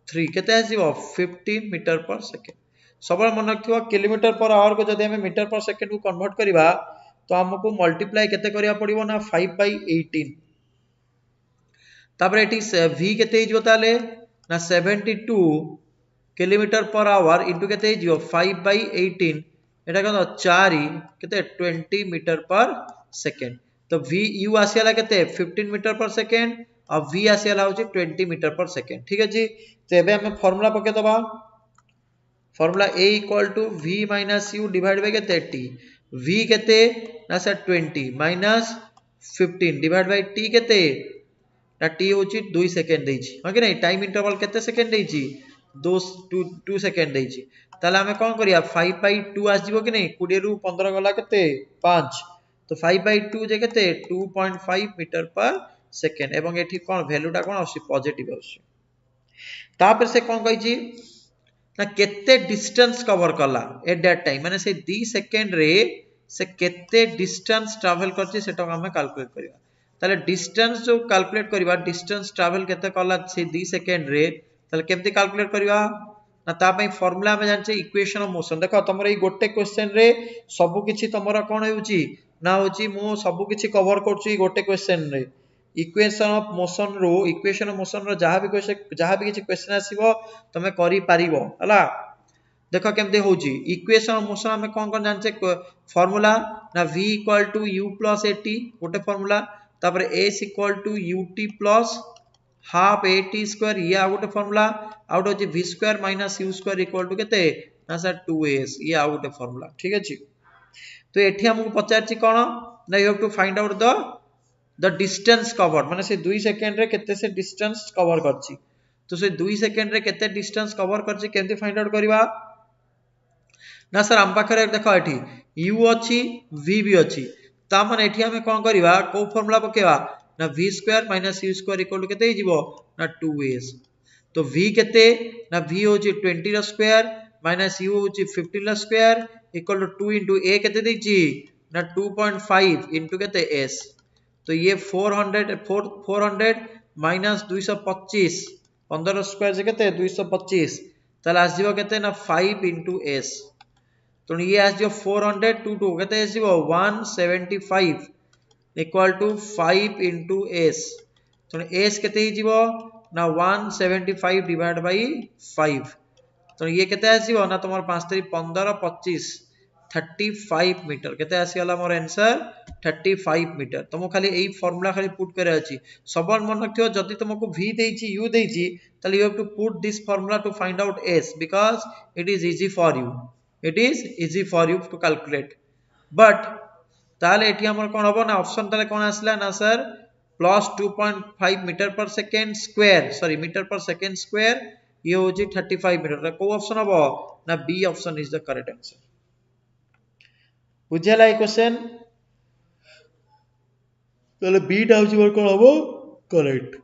S1: 3 केते आसीबो 15 मीटर पर सेकंड सबल मन रखिबो किलोमीटर पर आवर को जदि हमें मीटर पर सेकंड को कन्वर्ट करबा तो हमको मल्टीप्लाई केते करिया पड़िबो ना 5 by 18 तापर एटी v केते हिजबो ताले ना 72 किलोमीटर पर आवर इनटू केते हिजबो 5 by 18 एटा कतो 4 केते 20 मीटर पर सेकंड तो v u आसीला केते 15 मीटर पर सेकंड और v आसीला होची 20 मीटर पर सेकंड ठीक अछि तो एबे हम फार्मूला पके दबा formula a equal to v minus u divide by केते t v केते ना sir 20 minus 15 divide by t केते ना t होची 2 सेकंड देइची हो कि नै टाइम इंटरवल केते सेकंड देइची 2 सेकंड देइची ताले हमें कोन करिया 5 by 2 आस जिवो कि नै 20 रु 15 गला केते 5 तो 5 by 2 जे केते 2.5 मीटर पर सेकंड एवं एठी कोन वैल्यू टा कोन आसी पॉजिटिव आसी तापर से कोन कहिची ना केते डिस्टेंस कवर कला एट दैट टाइम माने से 2 सेकंड रे से केते डिस्टेंस ट्रैवल करची सेटा हमें कैलकुलेट करिया ताले डिस्टेंस जो कैलकुलेट करिवा डिस्टेंस ट्रैवल केते कला से 2 सेकंड रे ताले केमती कैलकुलेट करिवा ना ता पई फार्मूला में जानचे इक्वेशन ऑफ मोशन देखो तमर ए गोटे क्वेश्चन रे सब किछि तमरा कोन होउची ना होची मो सब किछि कवर करची गोटे क्वेश्चन रे इक्वेशन ऑफ मोशन रो इक्वेशन ऑफ मोशन रो जहां भी किछि क्वेश्चन आसीबो तमे करि पारिबो हला देखो केमते होउची इक्वेशन ऑफ मोशन हमें कोन जानचे फार्मूला ना v = u + at गोटे फार्मूला तापर s = ut + half at square ये आ गोटे फार्मूला आउट होची v² - u² = केते ना सर 2s ये आ गोटे फार्मूला ठीक अछि तो एठी हमको पचारची कोन ना you have to find out the distance covered माने से 2 सेकंड रे केते से डिस्टेंस कवर करची तो से 2 सेकंड रे केते डिस्टेंस कवर करची केमते फाइंड आउट करबा ना सर हम पाखरे देखो एठी u अछि v भी अछि ता माने एठी हमें कोन करबा को फार्मूला पकेबा ना v² - u² = केते हिजबो ना 2s तो v केते ना v होची 20 रो स्क्वायर माइनस u होची 15 रो square equal to 2 into a केते देची ना 2.5 into केते s तो ये 400 माइनस 225 15 रो स्क्वायर जे केते 225 ताले आसीबो केते ना 5 into s तो ये आसीबो 400 2 केते आसीबो 175 इक्वल टू 5 into s तो s केते हिजिबो ना 175 डिवाइड बाय 5 तो ये केते आसीबो ना तमर 5 3 15 25 35 मीटर केते आसीला मोर आंसर 35 मीटर तुम खाली एई फार्मूला खाली पुट करे अछि सबन मन रखियो जदी तुमको v देइची u देइची ताले you have to put this formula to find out s because it is easy for you to calculate but ताले एठी हमर कोन हबो ना ऑप्शन ताले कोन आसला ना sir plus 2.5 metre per second square sorry metre per second square ये हो जी 35 मीटर को ऑप्शन हबो ना B option is the correct answer बुझियला ए क्वेश्चन ताले बी टा होची मोर कोन हबो करेक्ट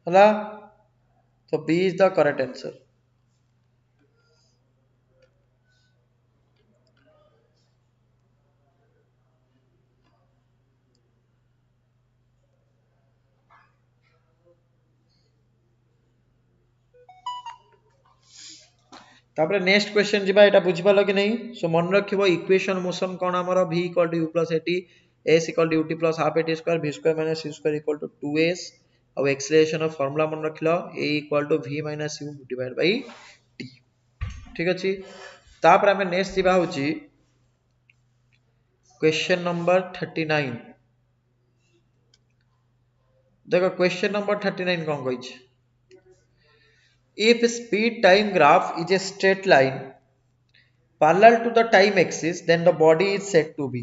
S1: हला तो B is the correct answer तापर नेक्स्ट क्वेश्चन जिबा एटा बुझि पालो कि नहीं सो मन रखिबो इक्वेशन मोशन कोन हमर v = u + at s = ut + half at square v square - c square = 2s और एक्सेलरेशन ऑफ फार्मूला मन रखिलो a = v - u divided by t ठीक अछि तापर हमें नेक्स्ट जिबा होची क्वेश्चन नंबर 39 देखो क्वेश्चन नंबर 39 कोन कहै छै if speed time graph is a straight line parallel to the time axis then the body is said to be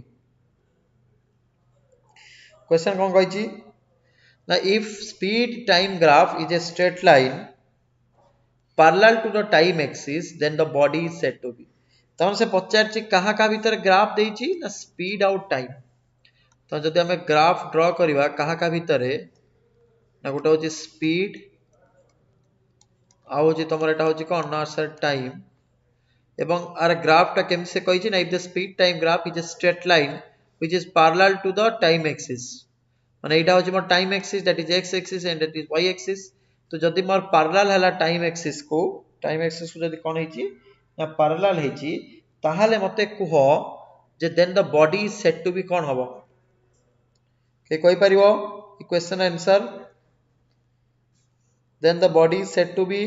S1: question kon kahichi na if speed time graph is a straight line parallel to the time axis then the body is said to be तहन से पचारछि कहा का भीतर graph देछि ना speed out time तो जदि हमें ग्राफ ड्रा करबा कहा का भीतर ना गोटे होछि स्पीड आ होछि तमर एटा होछि कोन ना सर टाइम एवं आर ग्राफ टा केम से कहि ना if the speed time graph is a straight line which is parallel to the time axis माने एटा होछि मोर time axis that is x axis and that is y axis तो जदि मोर पैरेलल हला टाइम एक्सिस को जदि कोन हेछि ना पैरेलल हेछि ताहाले मते कुहो जे then the body is said to be कोन हबो के कोइ परिबो question answer then the body is said to be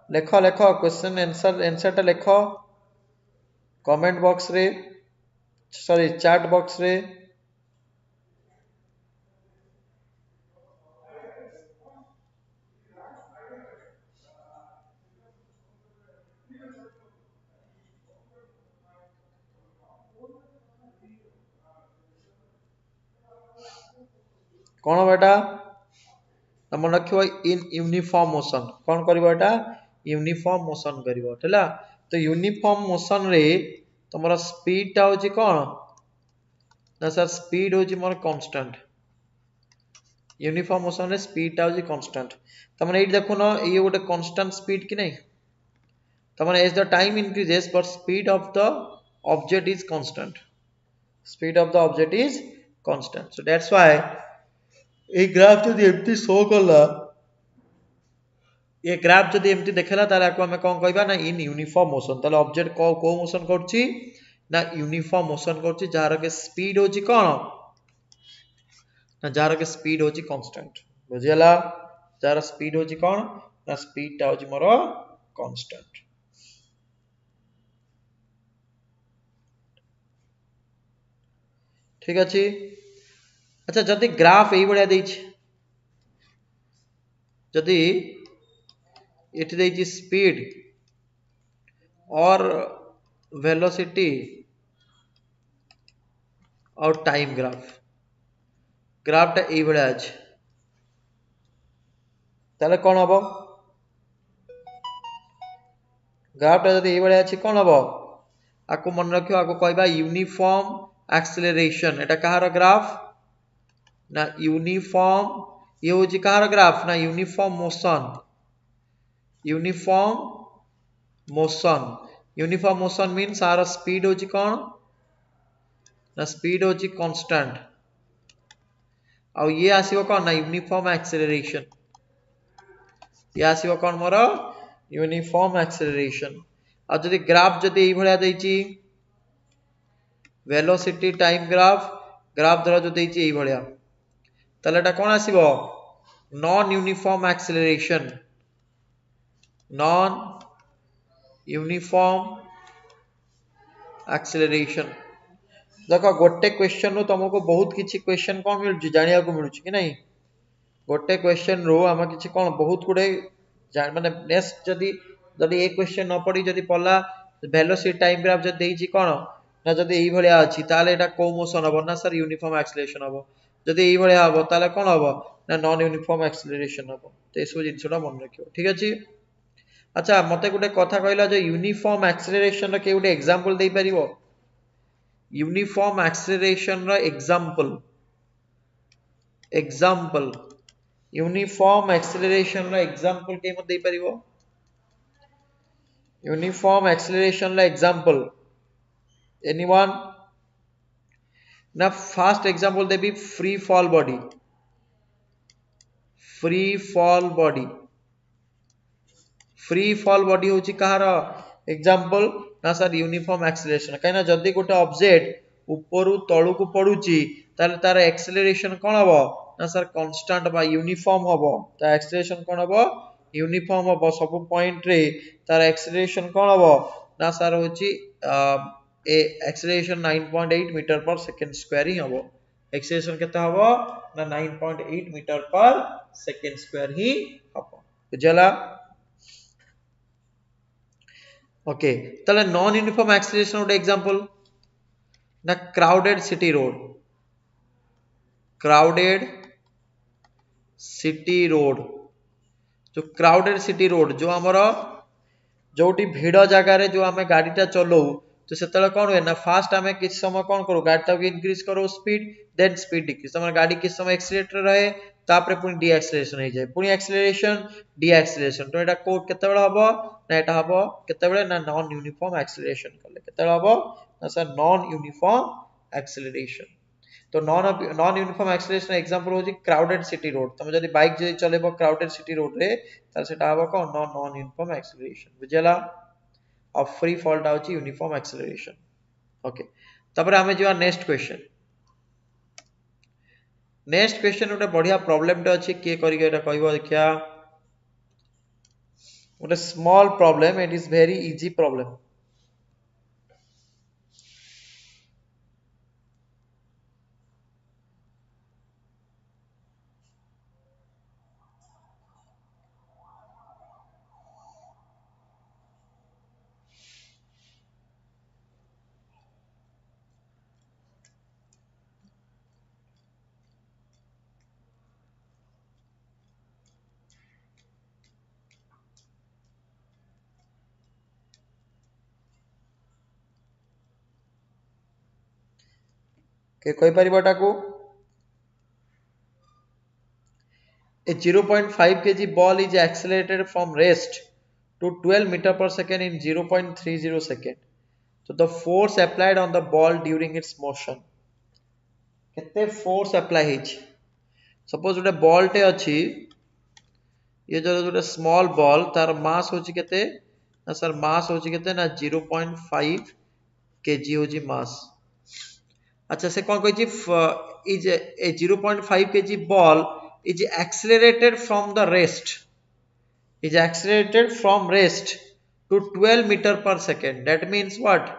S1: लेखो लेखो क्वेश्चन आंसर टा लेखो कमेंट बॉक्स रे सॉरी चैट बॉक्स रे कोन बेटा मन रखिबो इन यूनिफॉर्म मोशन कोन करबो एटा यूनिफॉर्म मोशन करबो ठला तो यूनिफॉर्म मोशन रे तमरा स्पीड टा होची कोन ना सर स्पीड होची मोर कांस्टेंट यूनिफॉर्म मोशन रे स्पीड टा होची कांस्टेंट त माने एट देखुनो ये गोटे कांस्टेंट स्पीड कि नहीं त माने as the time increases but speed of the object is constant speed of the object is constant so that's why a graph जदि एमती शो करला ये ग्राफ जदि एमती देखेला ताले आको हमें कोन कहबा ना इन यूनिफॉर्म मोशन ताले ऑब्जेक्ट को मोशन करछि ना यूनिफॉर्म मोशन करछि जार के स्पीड होछि कोन ना जार के स्पीड होछि कांस्टेंट बुझियला जार स्पीड होछि कोन ना स्पीड टा होछि मोर कांस्टेंट ठीक अछि अच्छा जदि ग्राफ एई बढिया दैछि जदि एठी दैछि स्पीड और वेलोसिटी और टाइम ग्राफ टा एई बढिया अछि ताले कोन हबो ग्राफ टा जदि एई बढिया अछि कोन हबो आको मन रखियो आको कहबा यूनिफॉर्म एक्सेलरेशन एटा कहार ग्राफ ना यूनिफॉर्म ये होछि कहार ग्राफ ना यूनिफॉर्म मोशन मींस आर स्पीड होछि कोन ना स्पीड होछि कांस्टेंट आ ये आसीबो कोन ना यूनिफॉर्म एक्सेलरेशन ये आसीबो कोन मोर यूनिफॉर्म एक्सेलरेशन आ जदि ग्राफ जदि एई भलिया दैछि वेलोसिटी टाइम ग्राफ धर जो दैछि एई भलिया ताले एटा कोन आसीबो नॉन यूनिफॉर्म एक्सेलरेशन देख गोटे क्वेश्चन रू तुमको बहुत किसी क्वेश्चन कौन मिलूँ जाना को मिलूँ कि नहीं गोटे क्वेश्चन रू आम कि कौन बहुत गुड़े माने नेक्स्ट जदि जदि ए क्वेश्चन न पड़ी जदि पड़ा वेलोसिटी टाइम ग्राफ जब देइछि कौन ना जदि एई भलिया अछि ताले एटा को मोशन हबो ना सर यूनिफॉर्म एक्सेलरेशन हबो जदि एई भलिया हबो ताले कौन हबो ना नॉन यूनिफॉर्म एक्सेलरेशन हबो तो एसो जिनसटा मन रखियो ठीक अछि अच्छा मते गुटे कथा कहला जो यूनिफॉर्म एक्सेलरेशन रे के गुटे एग्जांपल देई परिबो यूनिफॉर्म एक्सेलरेशन रा एग्जांपल यूनिफॉर्म एक्सेलरेशन रा एग्जांपल के मत दे परिबो यूनिफॉर्म एक्सेलरेशन रा एग्जांपल एनीवन ना फास्ट एग्जांपल देबी फ्री फॉल बॉडी होची कहार एग्जांपल ना सर यूनिफॉर्म एक्सेलरेशन कहिना जदी गोटे ऑब्जेक्ट ऊपरू तळु को पडुची ताले तार एक्सेलरेशन कोन हबो ना सर कांस्टेंट बा यूनिफॉर्म हबो ता एक्सेलरेशन कोन हबो यूनिफॉर्म हबो सब पॉइंट रे तार एक्सेलरेशन कोन हबो ना सर होची ए acceleration 9.8 metre per second square ही हबो एक्सेलरेशन केते हबो ना 9.8 मीटर पर सेकंड स्क्वायर ही हबो बुझला ओके ताले नॉन यूनिफॉर्म एक्सेलरेशन उड एग्जांपल ना क्राउडेड सिटी रोड जो क्राउडेड सिटी रोड जो हमरो जोटी भीड़ जगह रे जो हमें गाड़ीटा चलो तो सेतले कोन होय ना फास्ट हमें किछ समय कोन करू गाड़ीटा को इंक्रीज करो स्पीड देन स्पीड डिक्रीज समय गाड़ी किछ समय एक्सीलरेटर रहे तापरे पुनी डी एक्सीलरेशन हो जाए पुनी एक्सीलरेशन डी एक्सीलरेशन तो एटा को केते बेला हबो ना एटा हबो केते बेला ना नॉन यूनिफॉर्म एक्सीलरेशन करले केते बेला हबो ना सर नॉन यूनिफॉर्म एक्सीलरेशन तो नॉन यूनिफॉर्म एक्सीलरेशन एग्जांपल होची क्राउडेड सिटी रोड तुम जदी बाइक जदी चलेबो क्राउडेड सिटी रोड रे त सेटा हबो को नॉन यूनिफॉर्म एक्सीलरेशन बुझला और फ्री फॉल टा होची यूनिफॉर्म एक्सीलरेशन ओके तबरे हमें जो नेक्स्ट क्वेश्चन उटे बढ़िया प्रॉब्लम टे अछि के करि के एटा कहबो देखिया उटे small problem it is very easy problem के कहि परिबाटा को a 0.5 kg ball is accelerated from rest to 12 meter per second in 0.30 second so the force applied on the ball during its motion केते फोर्स अप्लाई हिच suppose उटे ball टे अछि ये जो स्मॉल बॉल तार मास होची केते ना सर मास होची केते ना 0.5 kg होची मास अच्छा से कौन कहि is a 0.5 kg ball is accelerated from rest to 12 meter per second that means what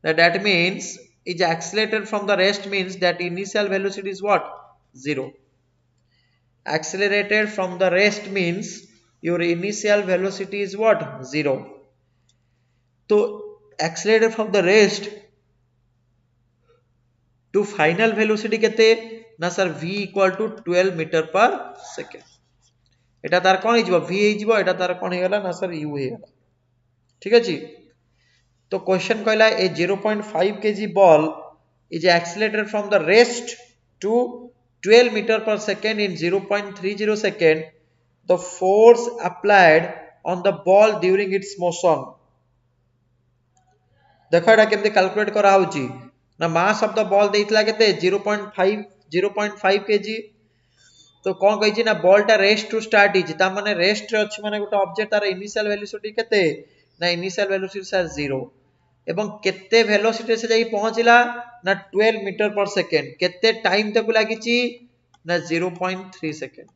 S1: that means is accelerated from the rest means that initial velocity is what 0 accelerated from the rest means your initial velocity is what 0 so accelerated from the rest to final velocity केते ना sir v equal to 12 meter per second एटा तार कोन हिजबो v हिजबो एटा तार कोन हेगला ना sir u हेगला ठीक अछि तो question कहला ए 0.5 kg ball is accelerated from the rest to 12 meter per second in 0.30 second the force applied on the ball during its motion देखो एटा केमते calculate करा होची ना मास ऑफ द बॉल देइतला केते 0.5 kg तो कोन कहि छी ना बॉल टा रेस्ट टू स्टार्ट हिची ता माने रेस्ट रे अछि माने गोटे ऑब्जेक्ट तार इनिशियल वेलोसिटी केते ना इनिशियल वेलोसिटी सर 0 एवं केते वेलोसिटी से जाई पहुंचला ना 12 मीटर पर सेकंड केते टाइम तक लागिची ना 0.3 सेकंड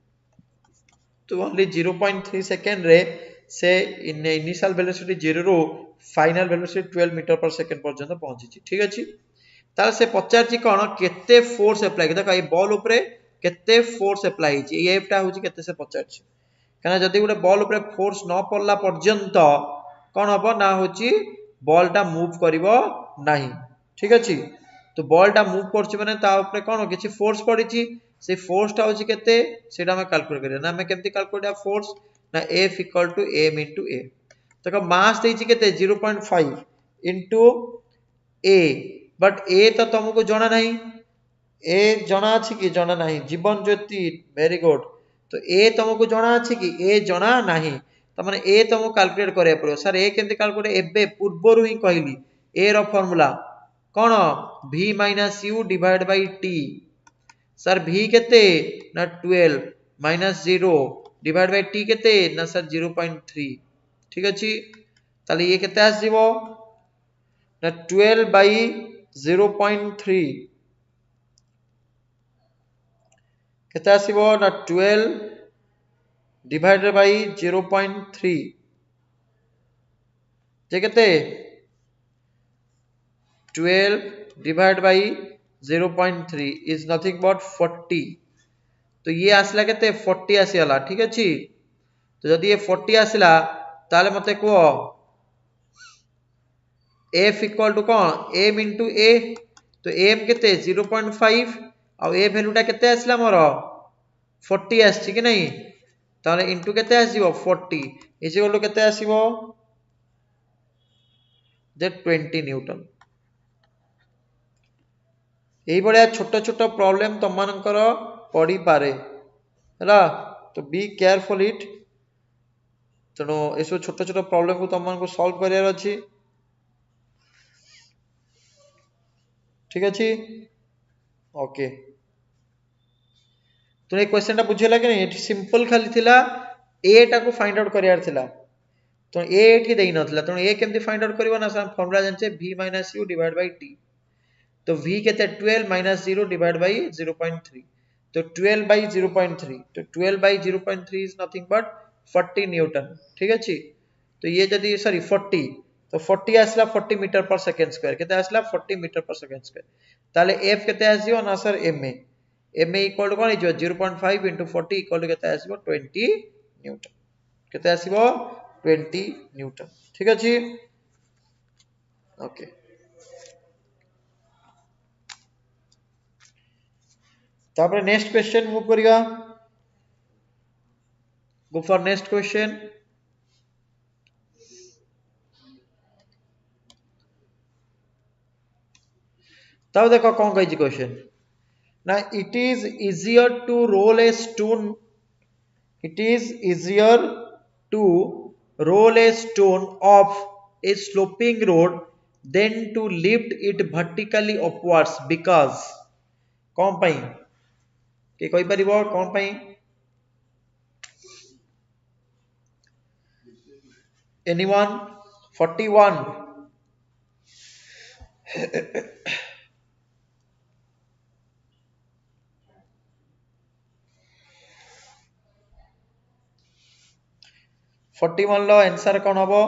S1: तो ओनली 0.3 सेकंड रे से इनिशियल वेलोसिटी 0 रो final velocity 12 metre per second पर्यंत पहुंची ठीक अछि ताल से पचारची कोन केते फोर्स अप्लाई देखो ए बॉल ऊपर केते फोर्स अप्लाई हिची ए एफ टा होची केते से पचारची काना जदी गुटे बॉल ऊपर फोर्स न पड़ला पर्यंत कोन हबो ना होची बॉल टा मूव करिवो नाही ठीक अछि तो बॉल टा मूव करछि माने ता ऊपर कोन किछि फोर्स पड़िछि से फोर्स टा होछि केते सेटा हम कैलकुलेट करिया ना हम केमति कैलकुलेट फोर्स ना F equal to m into a तक मास देछि केते 0.5 into a बट a तो तुमको जणा नाही ए जणा अछि कि जणा नाही जीवन ज्योति वेरी गुड तो ए तुमको जणा अछि कि ए जणा नाही त माने ए तुमको कैलकुलेट करे पड़ो सर ए केमति कैलकुलेट एबे पूर्वरु ही कहली ए रो फार्मूला कोन v - u divide by t sir v केते ना 12 - 0 डिवाइड बाय t केते ना सर 0.3 ठीक अछि ताले ये केते आस जीवो ना 12 बाय 0.3 केते आसीबो ना 12 डिवाइडेड बाय 0.3 जे केते 12 divide by 0.3 is nothing but 40 तो ये आसला केते 40 आसीला ठीक अछि तो जदी ये 40 आसीला ताले मते को f इक्वल टू कोन m into a तो m केते 0.5 आ a वैल्यू टा केते आसला मोर 40 आछि कि नहीं ताले इनटू केते आसीबो 40 इज इक्वल टू केते आसीबो जे 20 न्यूटन एई बळिया छोटो छोटो प्रॉब्लम तुम मानकर पड़ी पारे हला तो बी केयरफुल इट तनो एसो छोटो छोटो प्रॉब्लम को तुम मान को सॉल्व करियार अछि ठीक अछि ओके तो ये क्वेश्चन टा बुझेला कि नहीं एठी सिंपल खाली थिला ए टा को फाइंड आउट करियार थिला तो ए एठी देई नथला तो ए केमति फाइंड आउट करबो ना सम फार्मूला जानचे v - u divide by t तो v केते 12 - 0 डिवाइड बाय 0.3 तो 12 बाय 0.3 तो 12 by 0.3 is nothing but 40 newton ठीक अछि तो ये जदी सॉरी 40 तो 40 आसला 40 मीटर पर सेकंड स्क्वायर केते आसला 40 मीटर पर सेकंड स्क्वायर ताले f केते आसीबो ना सर ma इक्वल टू कोन इजो 0.5 into 40 इक्वल टू केते आसीबो 20 न्यूटन केते आसीबो 20 न्यूटन ठीक अछि ओके तापर नेक्स्ट क्वेश्चन मूव करिया गो फॉर नेक्स्ट क्वेश्चन तब देखो कौन कहि क्वेश्चन ना it is easier to roll a stone off a sloping road than to lift it vertically upwards because कौन पई के कहि परिबो कौन पई anyone 41 41 लो आंसर कोन हबो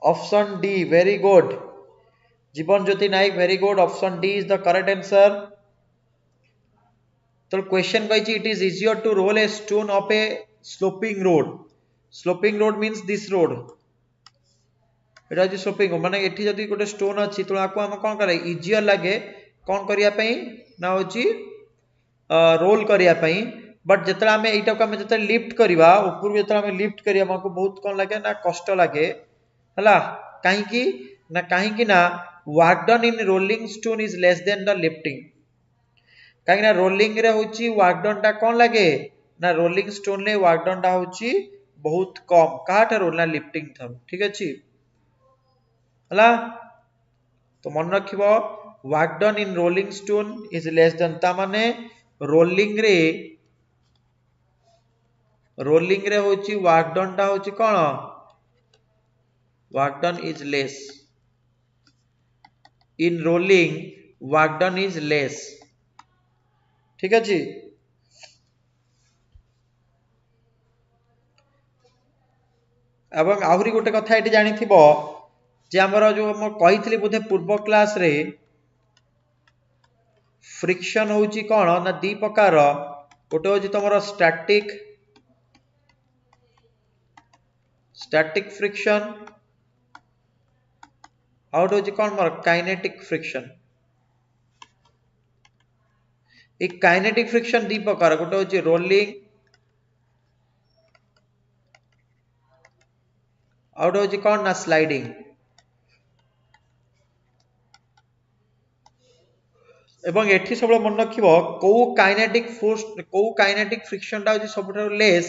S1: option D very good Jeevan Jyoti Nayak very good option D is the correct answer तो question कहि it is easier to roll a stone of a sloping road means this road एटा जे स्लोपिंग माने एठी जदी गोटे स्टोन अछि तो आको हम कोन करे इजियर लागे कोन करिया पई ना होची रोल करिया पई बट जेतला हमें एटा को हमें जेते लिफ्ट करिवा ऊपर जेतला हमें लिफ्ट करिया हमको बहुत कोन लागे ना कष्ट लागे हला काहे की ना work done in rolling stone is less then the lifting काहे ना रोलिंग रे होची वर्क डन टा कोन लागे ना रोलिंग स्टोन ले वर्क डन टा होची बहुत कम काटा रोल ना लिफ्टिंग था ठीक अछि हला तो मन रखिबो work done in rolling stone is less than ता माने रोलिंग रे होची वर्क डन टा होची कोन work done is less in rolling work done is less ठीक अछि। एवं आहुरी गोटे कथा एटी जानिथिबो जे हमर जो हम कहितली बोधे पूर्व क्लास रे फ्रिक्शन होची कोन ना दी प्रकार गोटे होची तमरो स्टैटिक फ्रिक्शन आउट होची कोन मोर काइनेटिक फ्रिक्शन। एक काइनेटिक फ्रिक्शन दी प्रकार गोटे होची रोलिंग आउट होची कोन ना स्लाइडिंग। एवं एठी सब मन रखिबो को काइनेटिक फोर्स को काइनेटिक फ्रिक्शन ता होची सबठारु लेस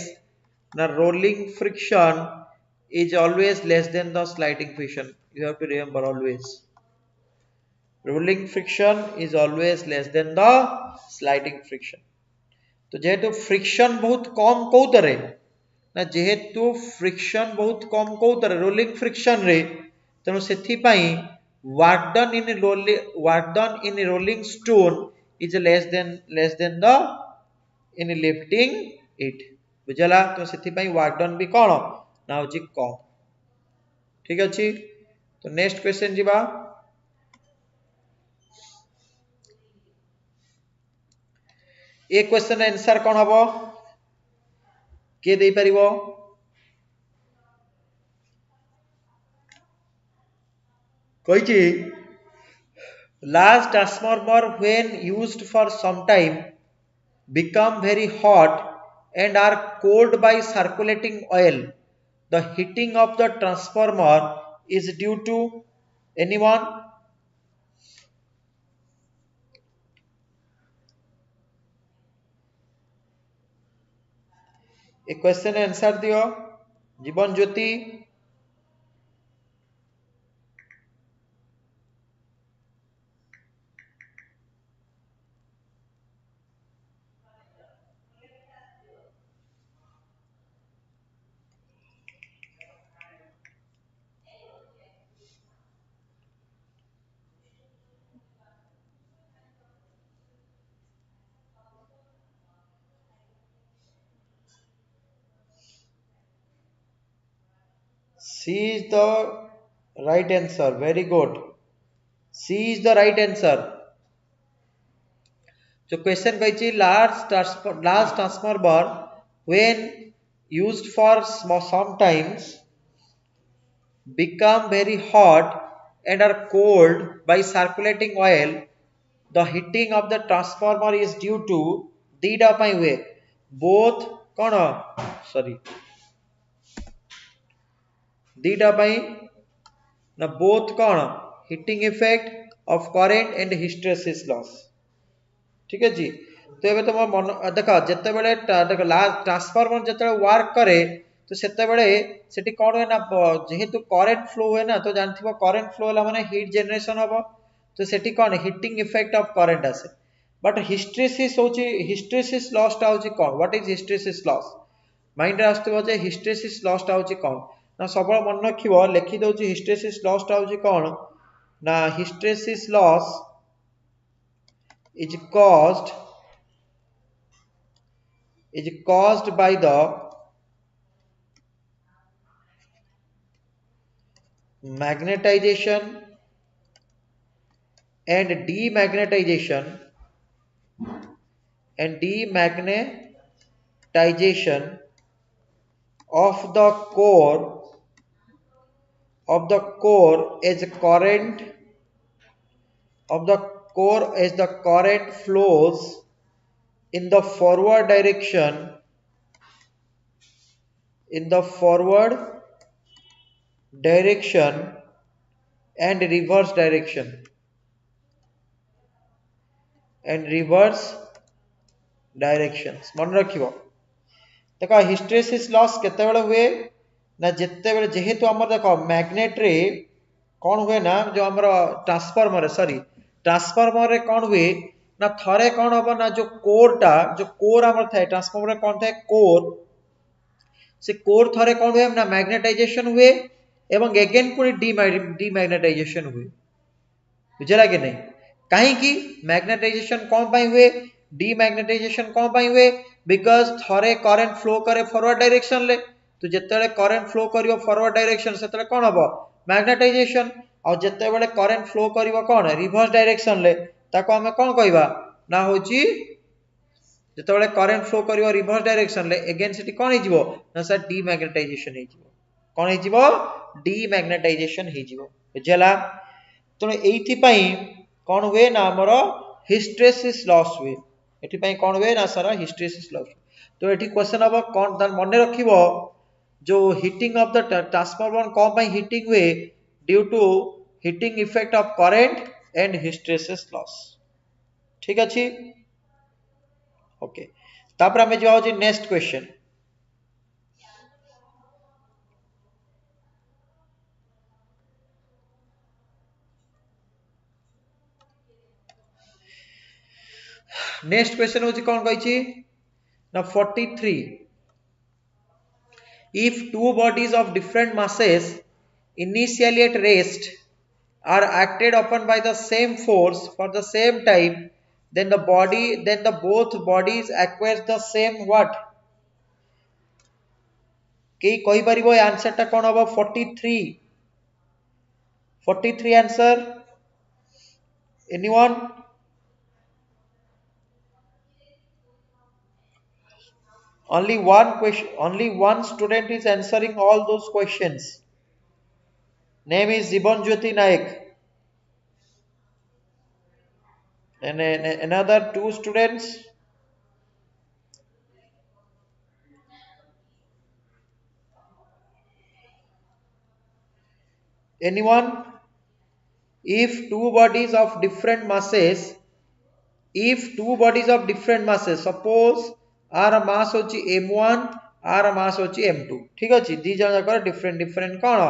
S1: ना rolling friction is always less than the sliding friction. You have to remember always. Rolling friction is always less than the sliding friction. तो जेहेतु फ्रिक्शन बहुत कम कोतरे ना जेहेतु फ्रिक्शन बहुत कम कोतरे रोलिंग फ्रिक्शन रे तेणु सेथि पई work done in rolling stone is less than the in lifting it बुझला। तो सेथि पई work done भी कोन ना होची कम। ठीक अछि। तो नेक्स्ट क्वेश्चन जीवा ए क्वेश्चन आंसर कोन हबो के देई परिबो कहिची large transformer when used for some time become very hot and are cooled by circulating oil. The heating of the transformer is due to anyone? A question answer दियो Jeevan Jyoti. C is the right answer. Very good. C is the right answer. So question कहिची large transformer when used for some times become very hot and are cooled by circulating oil. The heating of the transformer is due to दीटा पाई हुए both कौन sorry दीटा पाई ना both कौन heating effect of current and hysteresis loss। ठीक है जी। तो एबे तुम मन देखा जत्ते बेले देख ट्रांसफार्मर जत्ते वर्क करे तो सेते बेले सेठी कोन होय ना जेहेतु करंट फ्लो होय ना तो जानथिबो करंट फ्लो होला माने हीट जनरेशन होबो तो सेठी कोन हीटिंग इफेक्ट ऑफ करंट आसे। बट हिस्टेरिसिस लॉस टा होची कोन what is hysteresis loss mind रे आस्तबो जे हिस्टेरिसिस लॉस टा होची कोन ना सबल मन रखिबो लिखि दोची हिस्टेरिसिस लॉस टा होची कोन ना hysteresis loss is caused by the magnetization and demagnetization of the core as current of the core as the current flows in the forward direction and reverse directions मन रखिबो। देखो हिस्टेरिसिस लॉस केते बेले हुए ना जेते बेले जेहेतु हमर देखो मैग्नेट रे कोन हुए ना जो हमर ट्रांसफार्मर रे कोन हुए ना थरे कोन होबो ना जो कोर हमर थाए ट्रांसफार्मर रे कोन थाए कोर से कोर थरे कोन हुए ना मैग्नेटाइजेशन हुए एवं अगेन पुनी डीमैग्नेटाइजेशन हुए बुझला कि नहीं कहीं की मैग्नेटाइजेशन कोन पई हुए डीमैग्नेटाइजेशन कौन पाई हुए बिकॉज थरे करंट फ्लो करे फॉरवर्ड डायरेक्शन ले तो जेतेबेले करंट फ्लो करियो फॉरवर्ड डायरेक्शन सेतेबेले कौन हबो मैग्नेटाइजेशन और जेतेबेले करंट फ्लो करियो कौन रिवर्स डायरेक्शन ले ताको हमें कौन कहबा ना होची जेतेबेले करंट फ्लो करियो रिवर्स डायरेक्शन ले अगेन सेठी कौन हे जिवो ना सर डीमैग्नेटाइजेशन हे जिवो कौन हे जिवो डीमैग्नेटाइजेशन हे जिवो बुझला तो एथि पई कौन हुए ना हमरो हिस्टेरेसिस लॉस हुए एथि पई कौन हुए ना सर हिस्टेरेसिस लॉस तो एथि क्वेश्चन अब कौन तार मन रखिबो जो हीटिंग ऑफ द ट्रांसफार्मर कौन पई हीटिंग हुए due to heating effect of current and hysteresis loss ठीक अछि ओके तापर हमें जाओ जी नेक्स्ट क्वेश्चन नेक्स्ट क्वेश्चन होची कौन कहिची ना 43 if two bodies of different masses initially at rest are acted upon by the same force for the same time then the both bodies acquires the same what के कहि परिबो answer टा कोन हबो 43 answer anyone only one question only one student is answering all those questions name is Zibon Jyoti Naik and another two students anyone if two bodies of different masses suppose आर mass होची m1 are mass होची m2 ठीक अछि दी जन जाकर different cone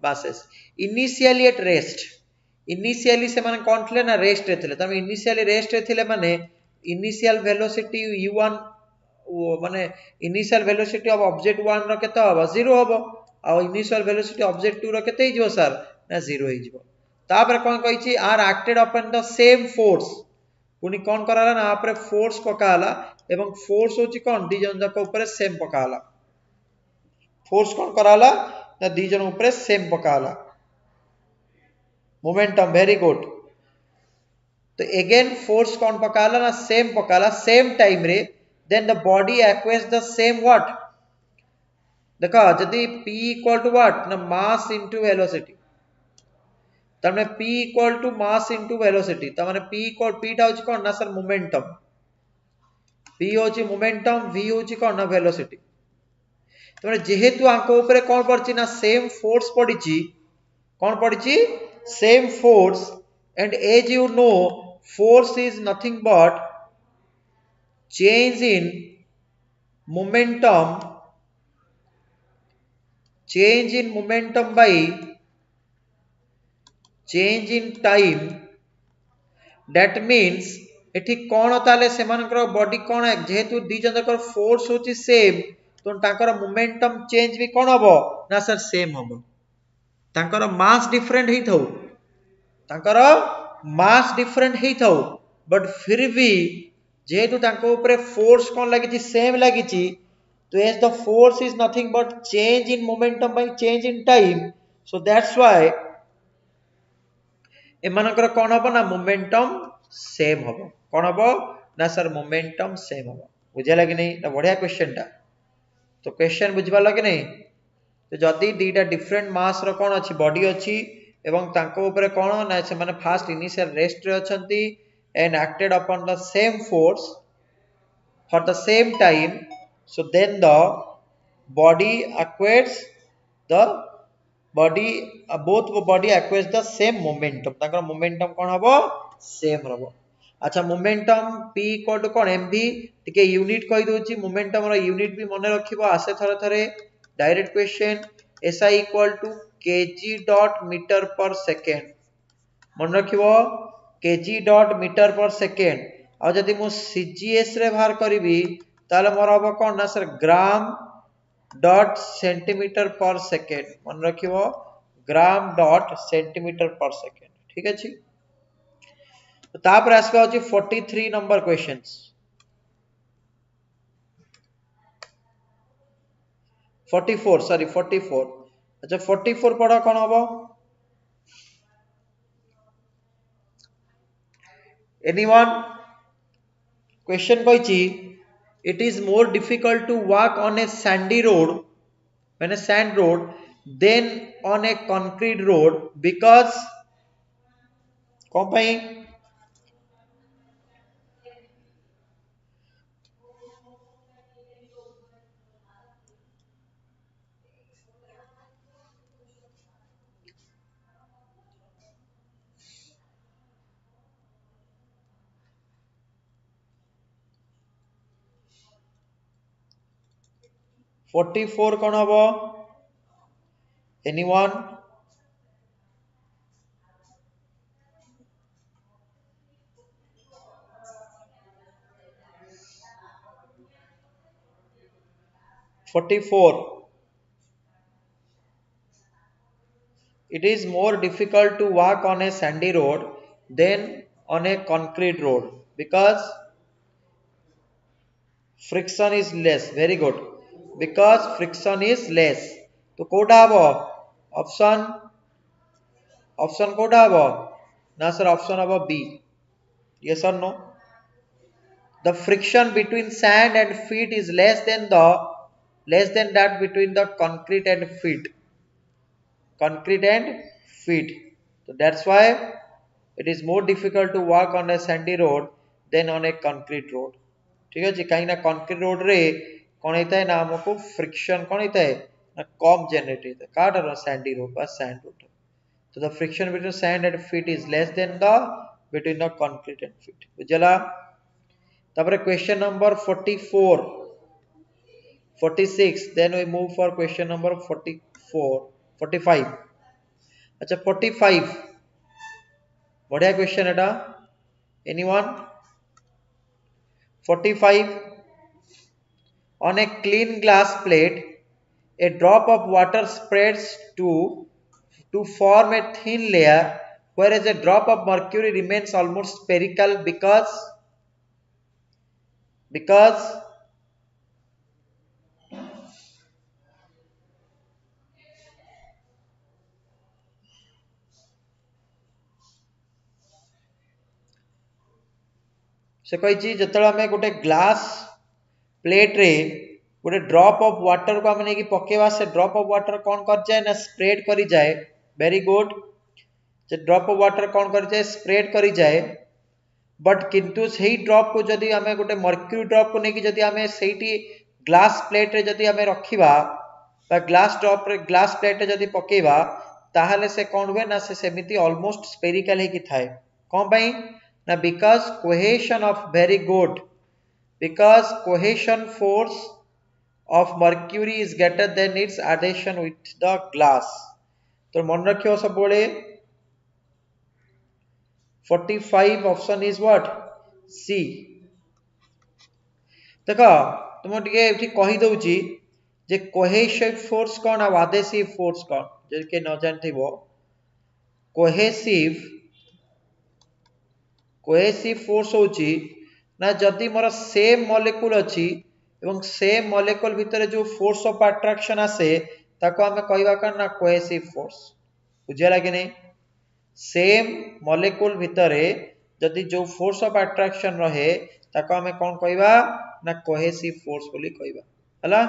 S1: masses initially at rest initially से माने कोन थले ना रेस्ट रे थले तमे इनिशियली रेस्ट रे थले माने इनिशियल वेलोसिटी u1 माने इनिशियल वेलोसिटी ऑफ ऑब्जेक्ट 1 रो केते हबो 0 हबो आ इनिशियल वेलोसिटी ऑब्जेक्ट 2 रो केते हिजो सर ना 0 हिजो तापर कोन कहिची आर acted upon the same force पुनी कौन कराला ना आपरे फोर्स पकाला एवं फोर्स होची कौन दी जन जाक ऊपर सेम पकाला फोर्स कौन कराला ना दी जन ऊपर सेम पकाला मोमेंटम वेरी गुड तो अगेन फोर्स कौन पकाला ना सेम पकाला सेम टाइम रे then the body acquires the same what देखा यदि p इक्वल टू व्हाट ना मास इनटू वेलोसिटी तमने p equal to mass into velocity तमने p इक्वल p टा होची कोन ना सर मोमेंटम p होची मोमेंटम v होची कोन ना वेलोसिटी तमने जेहेतु आंको ऊपर कोन पड़ची ना सेम फोर्स पड़ीची कोन पड़ीची same force and as you know force is nothing but change in momentum by change in time that means एठी कोन ताले सेमानकर बॉडी कोन जेहेतु दी जनकर फोर्स होची सेम तो ताकर मोमेंटम चेंज भी कोन हबो ना सर सेम हबो ताकर मास डिफरेंट ही थौ ताकर मास डिफरेंट ही थौ बट फिर भी जेहेतु ताको ऊपर फोर्स कोन लागी छि सेम लागी छि तो as the force is nothing but change in momentum by change in time so that's why एमानकर कोन हबो ना मोमेंटम सेम हबो कोन हबो ना सर मोमेंटम सेम हबो बुझला कि नहीं ना बढ़िया क्वेश्चन टा तो क्वेश्चन बुझबा लगे नहीं तो जदी दीटा डिफरेंट मास रो कोन अछि बॉडी अछि एवं तांको ऊपर कोन ना से माने फास्ट इनिशियल रेस्ट रे अछंती and acted upon the same force for the same time so then the body acquires the body both body acquires the same momentum ताकर मोमेंटम कोन हबो सेम रहबो अच्छा मोमेंटम p इक्वल टू कोन mv टिके unit कहि दोची momentum रो unit भी मने रखिबो आसे थरे थरे direct question SI equal to kg dot metre per second मन रखिबो kg dot metre per second आ जदी मो CGS रे बाहर करबी ताले मोर हबो कोन ना सर ग्राम डॉट सेंटीमीटर पर सेकंड मन रखिबो ग्राम डॉट सेंटीमीटर पर सेकंड ठीक अछि तो तापर आसबा होची 43 नंबर क्वेश्चंस 44 सॉरी 44 अच्छा 44 पढ़ा कौन हबो एनीवन क्वेश्चन कहिची it is more difficult to walk on a sandy road when a sand road than on a concrete road because कौन पाई 44 कौन हबो anyone 44 it is more difficult to walk on a sandy road than on a concrete road because friction is less very good because friction is less तो कोटा हबो option option Kota हबो ना sir option हबो B yes or no the friction between sand and feet is less than that between the concrete and feet so that's why it is more difficult to walk on a sandy road than on a concrete road ठीक है कहीं ना concrete road रे कौन होता है ना हमको फ्रिक्शन कौन होता है ना कम जनरेट होता है Carter Sandy road bus sand road तो the friction between sand and feet is less then the between the concrete and feet बुझला तबरे question number 44 46 then we move for question number 44 45 अच्छा 45 बढ़िया question Etah anyone 45 on a clean glass plate a drop of water spreads to form a thin layer whereas a drop of mercury remains almost spherical because से कही जिते आम गोटे glass plate रे गोटे drop of water को आम नहीं पकेवा से ड्रॉप ऑफ वाटर कौन कर जाए ना स्प्रेड करी जाए वेरी गुड से ड्रॉप ऑफ वाटर कौन कर जाए स्प्रेड करी जाए बट किंतु सही ड्रॉप को जदि आम गोटे मर्क्यूरी ड्रॉप को लेकिन जदि आम से ग्लास प्लेट रे जदि आम रखिबा ग्लास ड्रॉप रे ग्लास प्लेट रे जदि पकेवा ताहले से कौन हुए ना से सेमिति ऑलमोस्ट स्पेरिकल ही थाए कौन पाई ना because cohesion of very good because cohesion force of mercury is greater than its adhesion with the glass तो मन रखियो सब बोले 45 ऑप्शन इज व्हाट सी देखो तुम टिके एठी कहि दउची जे कोहेसिव फोर्स कोन आ adhesive फोर्स कोन जे के न जानथिबो कोहेसिव फोर्स होची ना जदि मोर सेम मॉलिक्यूल अछि एवं सेम मॉलिक्यूल भितर जो फोर्स ऑफ अट्रैक्शन आसे ताको हमें कहबा का ना कोहेसिव फोर्स बुझिया कि नहीं सेम मॉलिक्यूल भितर जदि जो फोर्स ऑफ अट्रैक्शन रहे ताको हमें कौन कहबा ना कोहेसिव फोर्स बोली कहबा हला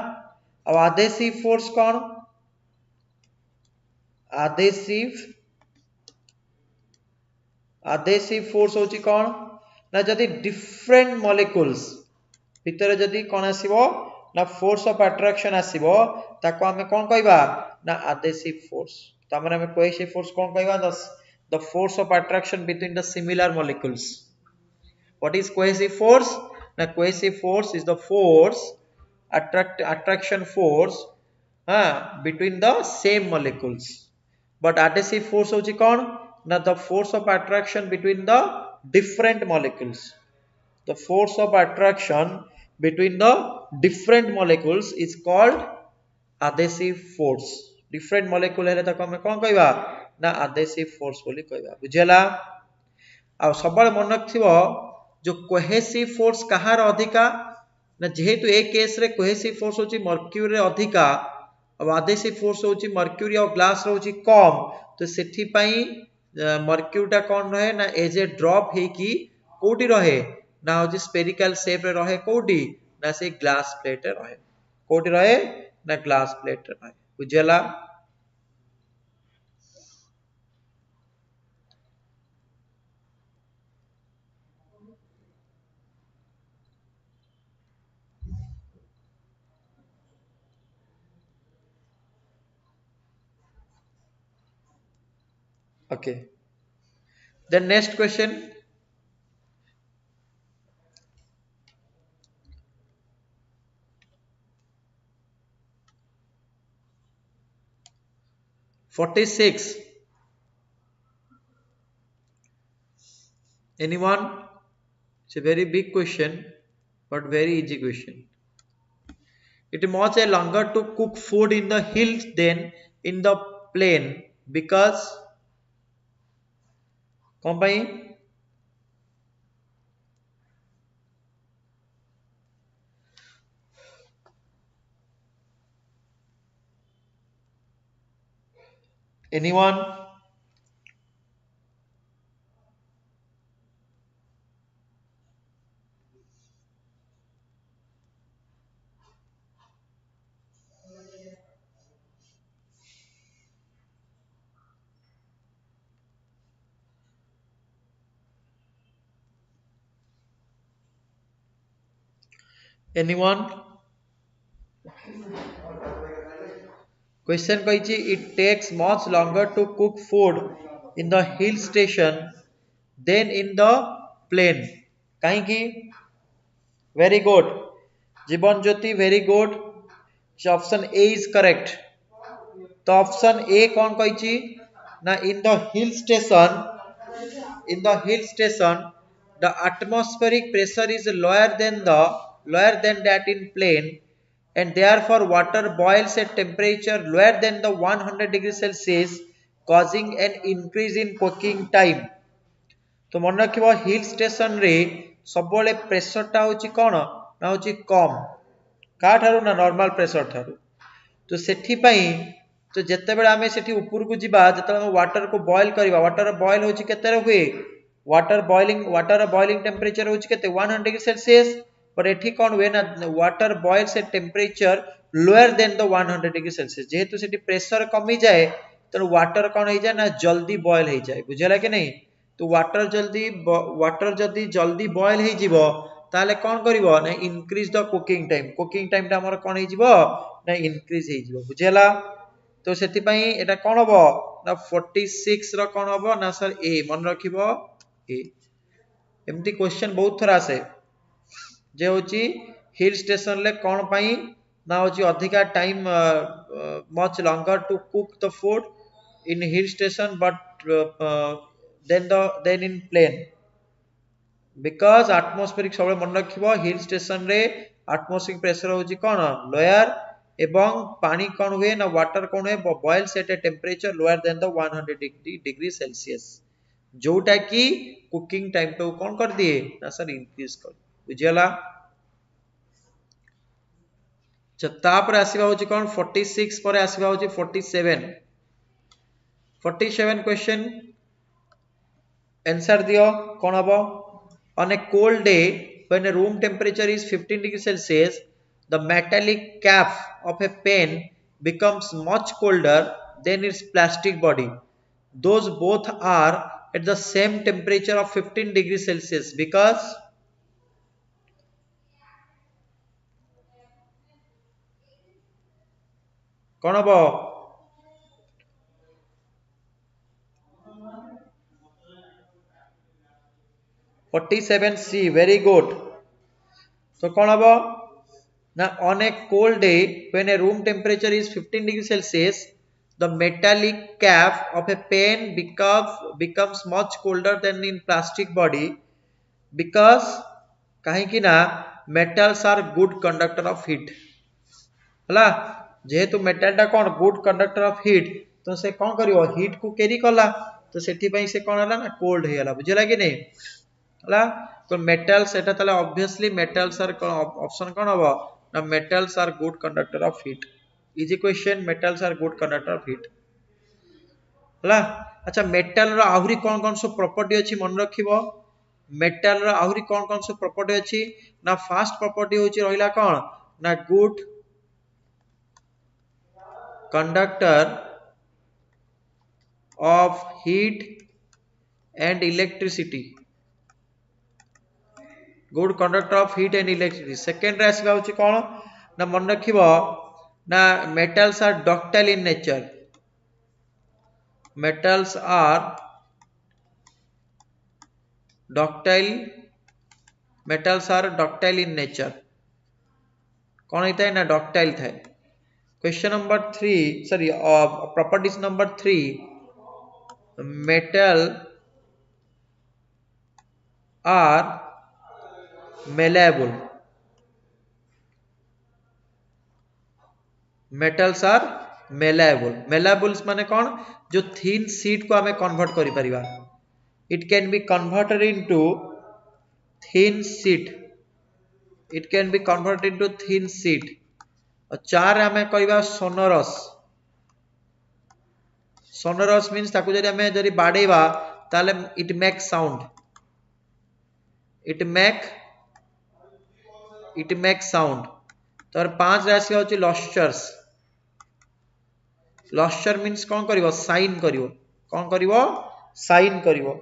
S1: अब adhesive फोर्स कौन adhesive फोर्स होची कौन ना जदि डिफरेंट मॉलिक्यूल्स भितर जदि कौन आसीबो ना फोर्स ऑफ अट्रैक्शन आसीबो ताको हमें कौन कहबा ना adhesive फोर्स त हमरे हमें कोहेसिव फोर्स कौन कहबा the force of attraction between the similar molecules what is cohesive force ना cohesive force is the force attraction force between the same molecules but adhesive force होची कौन ना the force of attraction between the different molecules the force of attraction between the different molecules is called adhesive force different molecule हेले ताको हम कोन कहबा ना adhesive force बोली कहबा बुझियला आ सबल मन रखिबो जो कोहेसिव फोर्स कहार अधिका ना जेहेतु ए केस रे कोहेसिव फोर्स होची मर्क्यूरी रे अधिका अब adhesive force होची mercury और glass होची कम तो सेठी पई mercury टा कोन रहे ना एज ए ड्रॉप हे की कोठी रहे ना होची spherical shape रे रहे कोठी ना से ग्लास प्लेट रे रहे कोठी रहे ना ग्लास प्लेट रे रहे बुझेला okay then next question 46 anyone it's a very big question but very easy question it is much longer to cook food in the hills than in the plain because कौन भाई anyone anyone question कहिछि it takes much longer to cook food in the hill station than in the plain काहे की very good Jeevan Jyoti very good option A is correct तो option A कौन कहिछि ना in the hill station the atmospheric pressure is lower than that in plain and therefore water boils at temperature lower than the 100 degrees celsius causing an increase in cooking time तो मन रखिबो hill station रे सबले pressure टा होची कोन ना होची कम का ठारू ना नॉर्मल प्रेशर ठारू तो सेठी पई तो जत्ते बेला हमें सेठी ऊपर को जिबा जत्ते वाटर को बॉईल करबा वाटर बॉईल होची केते रे हुए वाटर बॉइलिंग टेम्परेचर होची केते 100 डिग्री सेल्सियस पर एठी कोन हुए ना water boils at temperature lower than the 100 degree Celsius जेहेतु सेठी प्रेशर कमी जाए तो वाटर कोन हो जाए ना जल्दी बॉईल हो जाए बुझला कि नहीं तो वाटर जल्दी जल्दी बॉईल हो जिवो ताले कोन करिवो ना इंक्रीज द कुकिंग टाइम टा हमर कोन हो जिवो ना इंक्रीज हो जिवो बुझला तो सेति पई एटा कोन होबो ना 46 रो कोन होबो ना सर ए मन रखिबो ए एमती क्वेश्चन बहुत थरा आसे जे होची हिल स्टेशन ले कोन पई ना होची अधिका time much longer to cook the food in hill station but then in plain because atmospheric सब मन रखिबो हिल स्टेशन रे एटमॉस्फेरिक प्रेशर होची कोन लोअर एवं पानी कोन हुए ना वाटर कोन हुए boils at a temperature lower than the 100 degree Celsius जोटा की कुकिंग टाइम पे कोन कर दिए ना सर इंक्रीज कर बुझियला चता पर आसीबा होची कोन 46 पर आसीबा होची 47 क्वेश्चन आंसर दियो कोन हबो on a cold day when a room temperature is 15 degrees celsius the metallic cap of a pen becomes much colder than its plastic body those both are at the same temperature of 15 degrees celsius because कौन हबो 47C very good तो कौन हबो ना on a cold day when a room temperature is 15 degrees celsius the metallic cap of a pen becomes much colder than in plastic body because काहे कि ना metals are good conductor of heat हला जेहेतु metal टा कोन good conductor of heat तो से कोन करियो heat को कैरी करला तो सेठी पई से कोन हला ना कोल्ड हेला बुझला कि नहीं हला तो मेटल सेटा तले ऑब्वियसली मेटल्स आर ऑप्शन कोन हबो ना metals are good conductor of heat easy question metals are good conductor of heat हला अच्छा मेटल रो आहुरी कौन सब प्रॉपर्टी अछि मन रखिबो मेटल रो आहुरी कौन सब प्रॉपर्टी अछि ना फर्स्ट प्रॉपर्टी होछि रहिला कौन ना good conductor of heat and electricity good conductor of heat and electricity second रे आसीबा होछि कोन ना मन रखिबो ना metals are ductile in nature metals are ductile metals are ductile in nature कौन होता है ना ductile था question number 3 sorry properties number 3 metal are malleable metals are malleable माने कौन जो thin sheet को हमें कन्वर्ट करि परिबा it can be converted into thin sheet it can be converted into thin sheet और चार हमें कहबा sonorous means ताकू जदि हमें जदि बाडेबा ताले it make sound it make sound तर पांच राशि होची luster means कौन करिवो shine करिवो कौन करिवो shine करिवो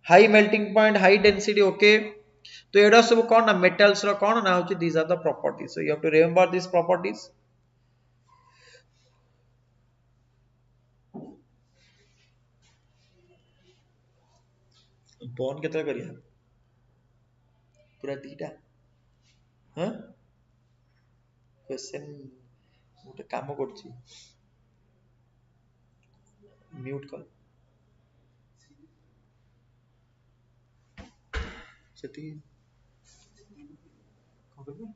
S1: high melting point high density okay तो एडा सब कौन ना मेटल्स रो कौन ना होची these are the properties so you have to remember these properties bond केतरा करिया पूरा दीटा हां क्वेश्चन मोटे काम करछि म्यूट कर सेति कोन करबो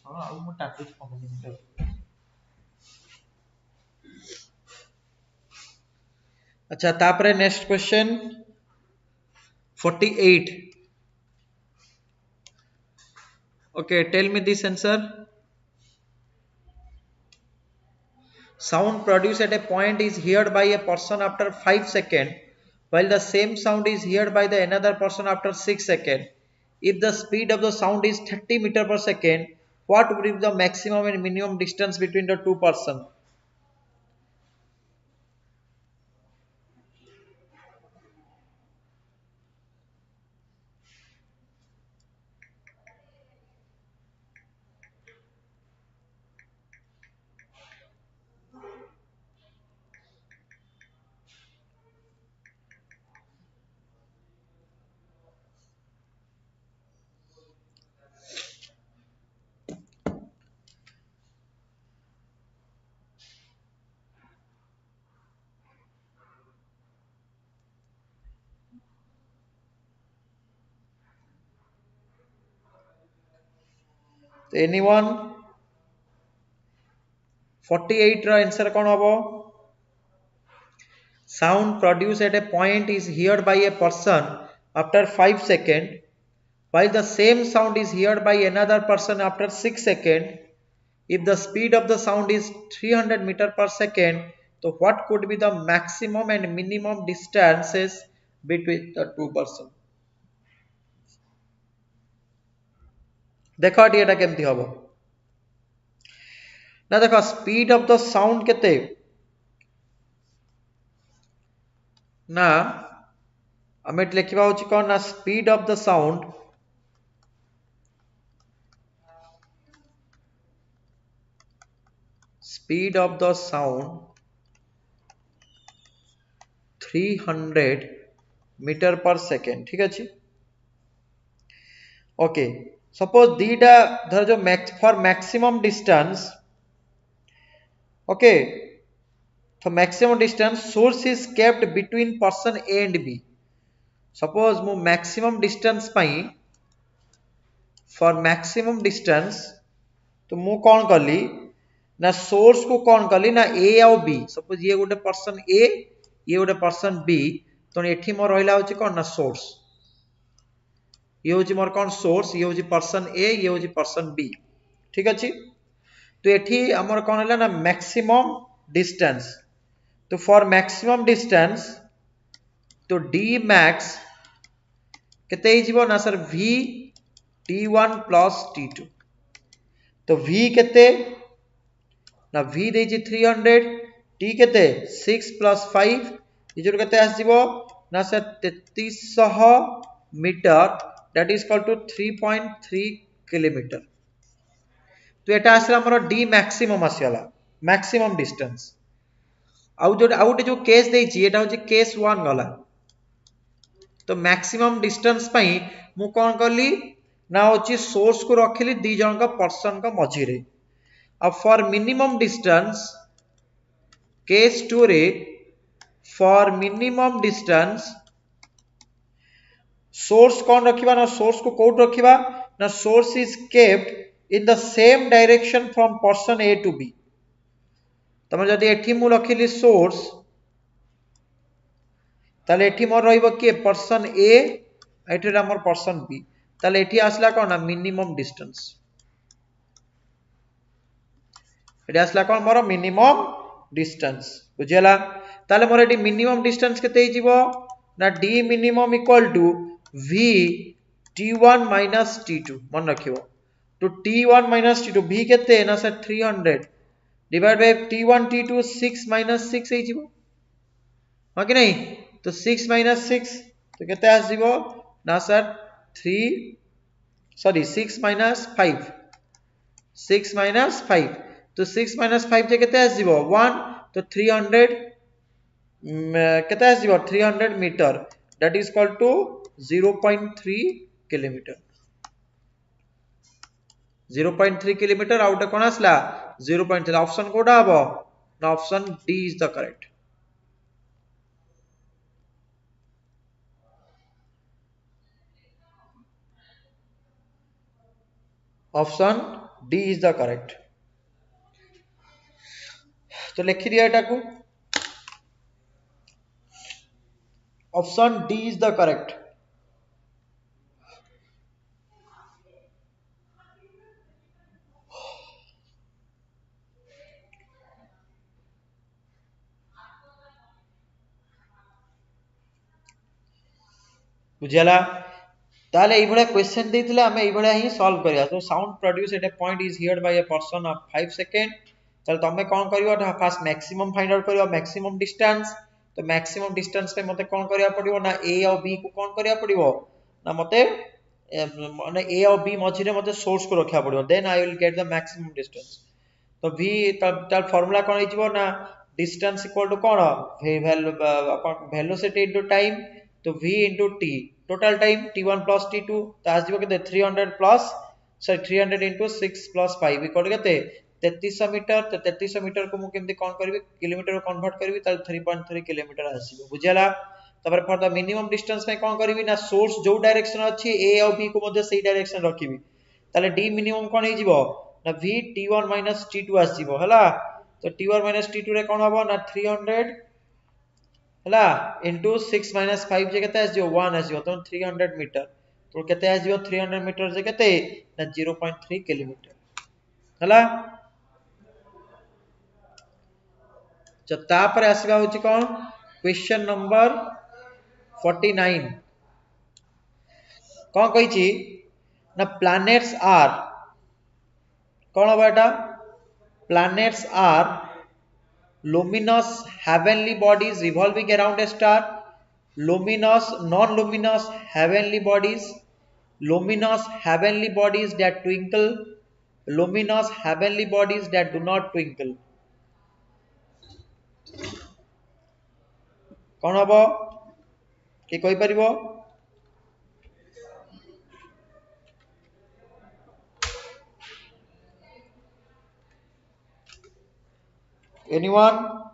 S1: हां आउ म टाटुस कम अच्छा तापरे next question 48 okay tell me this answer sound produced at a point is heard by a person after 5 seconds while the same sound is heard by the another person after 6 seconds if the speed of the sound is 30 meter per second what would be the maximum and minimum distance between the two persons anyone 48 ର answer कोन हबो sound produced at a point is heard by a person after 5 seconds while the same sound is heard by another person after 6 seconds if the speed of the sound is 300 meter per second so what could be the maximum and minimum distances between the two persons देखो एटा केमती हबो ना देखो speed of the sound केते ना हमें लिखिबा होची कोन ना speed of the sound speed of the sound 300 meter per second ठीक अछि ओके सपोज दीटा धर जो फॉर मैक्सिमम डिस्टेंस ओके तो maximum distance source is kept between person A and B suppose मु मैक्सिमम डिस्टेंस पई फॉर मैक्सिमम डिस्टेंस तो मु कौन कली ना सोर्स को कौन कली ना ए आउ बी सपोज ये गोटे पर्सन ए ये गोटे पर्सन बी तो एठी मोर रहिला होची कौन ना सोर्स ये होची मोर कौन सोर्स ये होची पर्सन ए ये होची पर्सन बी ठीक अछि तो एठी हमर कौन हला ना मैक्सिमम डिस्टेंस तो फॉर मैक्सिमम डिस्टेंस तो डी मैक्स केते ही जीवो ना sir v t1 plus t2 तो v केते ना v देछि 300 t केते 6 प्लस 5 ये जो केते आस जीवो ना sir 3300 metre that is equal to 3.3 kilometre तो एटा आसला हमर d मैक्सिमम आसीला मैक्सिमम डिस्टेंस आउ जो केस देछि एटा होछि केस 1 गला तो मैक्सिमम डिस्टेंस पई मु कोन करली ना होछि सोर्स को रखिली दी जन का पर्सन का मझी रे अब फॉर मिनिमम डिस्टेंस केस 2 रे फॉर मिनिमम डिस्टेंस सोर्स कौन रखिबा ना सोर्स को कोड रखिबा ना source is kept in the same direction from person A to B तमे जदी एठी मु रखिली सोर्स ताले एठी मोर रहइबो के पर्सन ए एठी हमर पर्सन बी ताले एठी आसला कोन ना मिनिमम डिस्टेंस एठी आसला कोन मोर मिनिमम डिस्टेंस बुझेला ताले मोर एठी मिनिमम डिस्टेंस केते ही जीवो ना d minimum equal to v t1 minus t2 मन रखिबो तो t1 माइनस t2 v केते ना sir 300 divide by t1 t2 6 minus 6 ही जीवो हां कि नहीं तो 6 माइनस 6 तो केते आस जीवो ना सर 6 माइनस 5 6 माइनस 5 तो 6 माइनस 5 जे केते आस जीवो 1 तो 300 केते आस जीवो 300 metre that is equal to 0.3 kilometre 0.3 kilometre out कोन आसला 0.3 ऑप्शन कोडा हबो ना option D is the correct option D is the correct तो लिखि दिया एटा को option D is the correct बुझला ताले एई बडा क्वेश्चन देथिले हमें एई बडा ही सॉल्व करिया तो sound produce at a point is heard by a person of 5 second ताले तमे कोन करियो फर्स्ट मैक्सिमम फाइंड आउट करियो मैक्सिमम डिस्टेंस तो मैक्सिमम डिस्टेंस पे मते कोन करिया पड़िबो ना ए और बी को कोन करिया पड़िबो ना मते माने ए और बी मझी रे मते सोर्स को रखिया पड़िबो then I will get the maximum distance तो v तार फार्मूला कोन हिजबो ना डिस्टेंस इक्वल टू कोन वेलोसिटी इनटू टाइम तो v into t total time t1 plus t2 तो आज जीवो केते 300 plus sorry 300 into 6 plus 5 equal केते 3300 मीटर तो 3300 मीटर को मु केमती कोन करबी किलोमीटर को कन्वर्ट करबी ताल 3.3 किलोमीटर आसीबो बुझियाला तबर फॉर द मिनिमम डिस्टेंस में कोन करबी ना सोर्स जो डायरेक्शन अछि a और b को मध्ये सेही डायरेक्शन रखिबी ताले d मिनिमम कोन हे जीवो ना v t1 t2 आसीबो हला तो t1 t2 रे कोन हबो ना 300 हला into 6 minus 5 जे केते आजियो 1 आजियो तो 300 मीटर तो केते आजियो 300 मीटर जे केते ना 0.3 किलोमीटर हला ता पर आसीबा होची कोन क्वेश्चन नंबर 49 कोन कहिची ना प्लैनेट्स आर कोन बाटा planets are luminous heavenly bodies revolving around a star luminous non-luminous heavenly bodies luminous heavenly bodies that twinkle luminous heavenly bodies that do not twinkle कौन हबो कि कहि परिबो anyone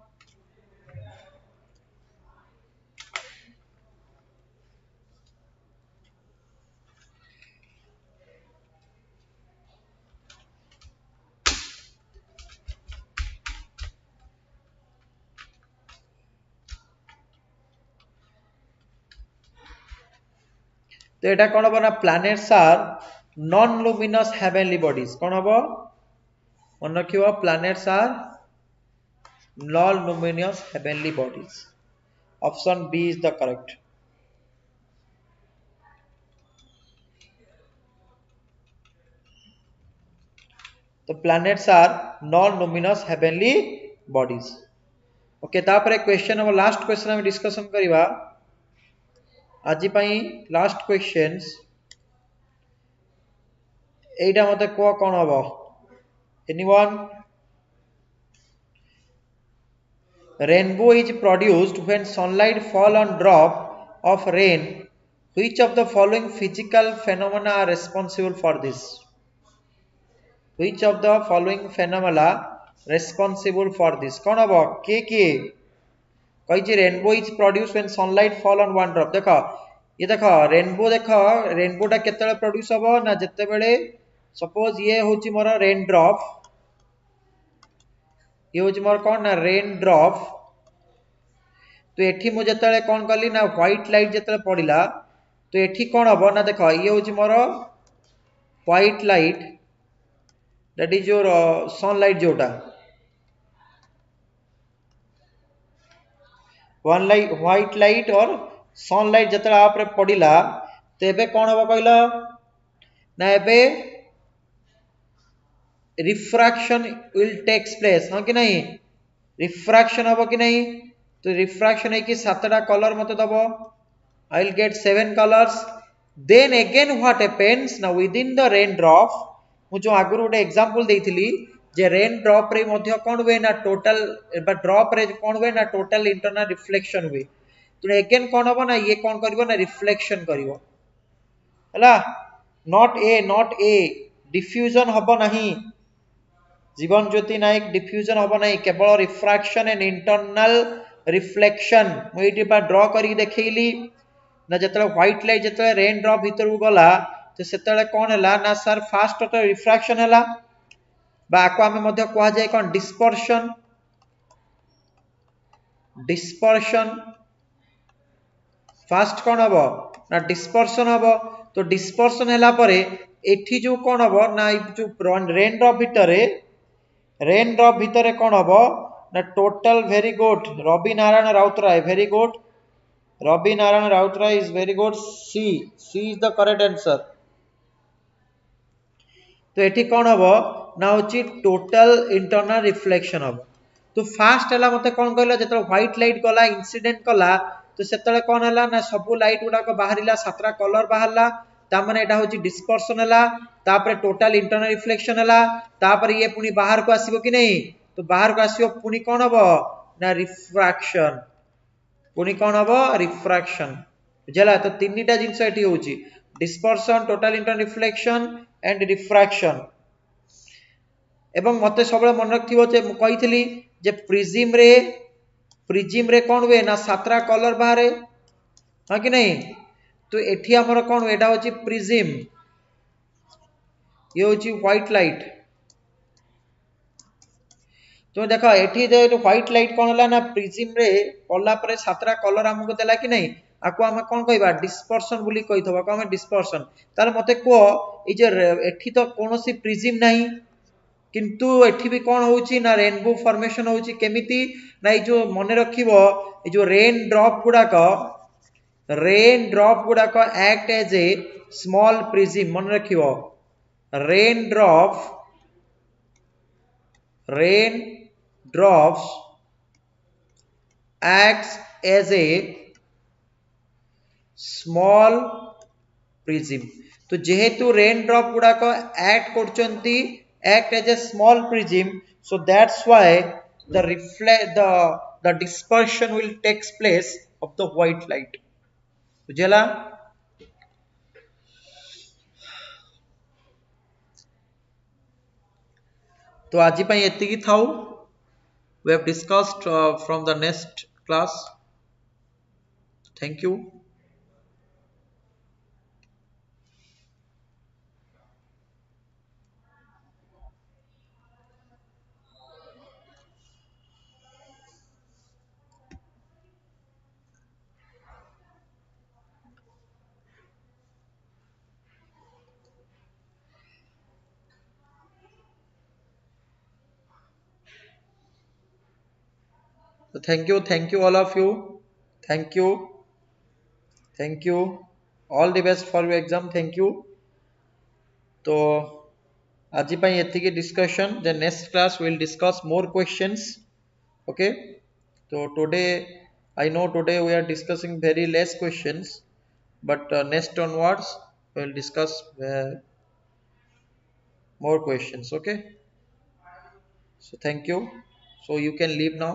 S1: तो एटा कौन हम ना planets are non luminous heavenly bodies कौन हम मन रखियो planets are non luminous heavenly bodies option B is the correct तो planets are non luminous heavenly bodies okay तापर क्वेश्चन हम लास्ट क्वेश्चन हम डिस्कशन करबा आज पई लास्ट क्वेश्चंस एटा मते को कोन हबो anyone rainbow is produced when sunlight fall on drop of rain which of the following physical phenomena are responsible for this which of the following phenomena responsible for this कोन हबो के कहि जे rainbow is produced when sunlight fall on one drop देखो ये देखो रेनबोटा केतले produce हबो ना जत्ते बेले सपोज ये होची मोर रेन ड्रॉप ये होची मोर कोन ना रेन ड्रॉप तो एठी मु जतले कोन करली ना व्हाइट लाइट जतले पडिला तो एठी कोन हबो ना देखो ये होची मोर white light that is your sunlight जोटा वन लाइट व्हाइट लाइट और सनलाइट जतले आप रे पडिला तो एबे कोन हबो कहलो ना एबे रिफ्रैक्शन विल टेक्स प्लेस हां कि नहीं रिफ्रैक्शन हबो कि नहीं तो रिफ्रैक्शन है कि सातटा कलर मते दबो I will get 7 colours then again what happens ना with in the rain drop मु जो आगुर गोटे एग्जांपल देइथिली जे रेन ड्रॉप रे मध्य कोन हुए ना टोटल बा ड्रॉप रे कोन हुए ना टोटल इंटरनल रिफ्लेक्शन हुए तो अगेन कोन हबो ना ये कोन करबो ना रिफ्लेक्शन करबो हला नॉट ए डिफ्यूजन हबो नहीं जीवन ज्योति नायक डिफ्यूजन हबो नहीं केवल रिफ्रैक्शन एंड इंटरनल रिफ्लेक्शन मुई बा ड्रॉ करी देखैली ना जतले व्हाइट लाइट जतले रेन ड्रॉप भीतर गला तो सेतले कोन हला ना सर फास्ट तो रिफ्रैक्शन हला बा को हमें मध्य कहा जाय कोन डिस्पर्शन फास्ट कोन हबो ना डिस्पर्शन हबो तो डिस्पर्शन हला परे एठी जो कोन हबो ना जो रेन ड्रॉप भीतर कोन हबो ना total very good Ravi Narayan Routray very good Ravi Narayan Routray is very good C is the correct answer तो एठी कोन हबो ना होची टोटल इंटरनल रिफ्लेक्शन हबो तो फास्ट हला मते कोन कहलो जतले व्हाइट लाइट गला इंसिडेंट कला तो सेतले कोन हला ना सब लाइट गुडा को बाहरिला सातरा कलर बाहरला ता माने एटा होची डिस्पर्शन हला तापरे टोटल इंटरनल रिफ्लेक्शन हला तापरे ये पुनी बाहर को आसीबो कि नहीं तो बाहर को आसीबो पुनी कोन हबो ना रिफ्रैक्शन पुनी कोन हबो रिफ्रैक्शन बुझला तो तीनटा जिंस एठी होची dispersion total internal reflection and refraction एवं मते सबले मन रखथिबो जे मु कहितली जे प्रिज्म रे कोन हुए ना सातरा कलर बाहरे हां कि नहीं तो एठी हमर कोन एटा होची प्रिज्म ये होची व्हाइट लाइट तो देखो एठी जे व्हाइट लाइट कोन हला ना प्रिज्म रे पल्ला परे सातरा कलर हमको देला कि नहीं आको हम कोन कहबा डिस्पर्शन बोली कहितबा को हम डिस्पर्शन तार मते को ए जे एठी तो कोनोसी प्रिज्म नहीं किंतु एठी भी कोन होची ना रेनबो फॉर्मेशन होची केमिति ना ए जो मने रखिबो ए जो रेन ड्रॉप गुडा को act as a small prism मन रखिबो rain drops acts as a small prism तो जेहेतु रेन ड्रॉप गुडा को act करचंती act as a small prism so that's why the dispersion will takes place of the white light बुझला तो आज पई एति की थाउ we have discussed from the next class thank you So thank you all of you. Thank you, thank you. All the best for your exam. Thank you. तो आज ପାଇଁ ଏତିକି discussion. The next class will discuss more questions. Okay. So today I know today we are discussing very less questions, but next onwards we will discuss more questions. Okay. So thank you. So you can leave now.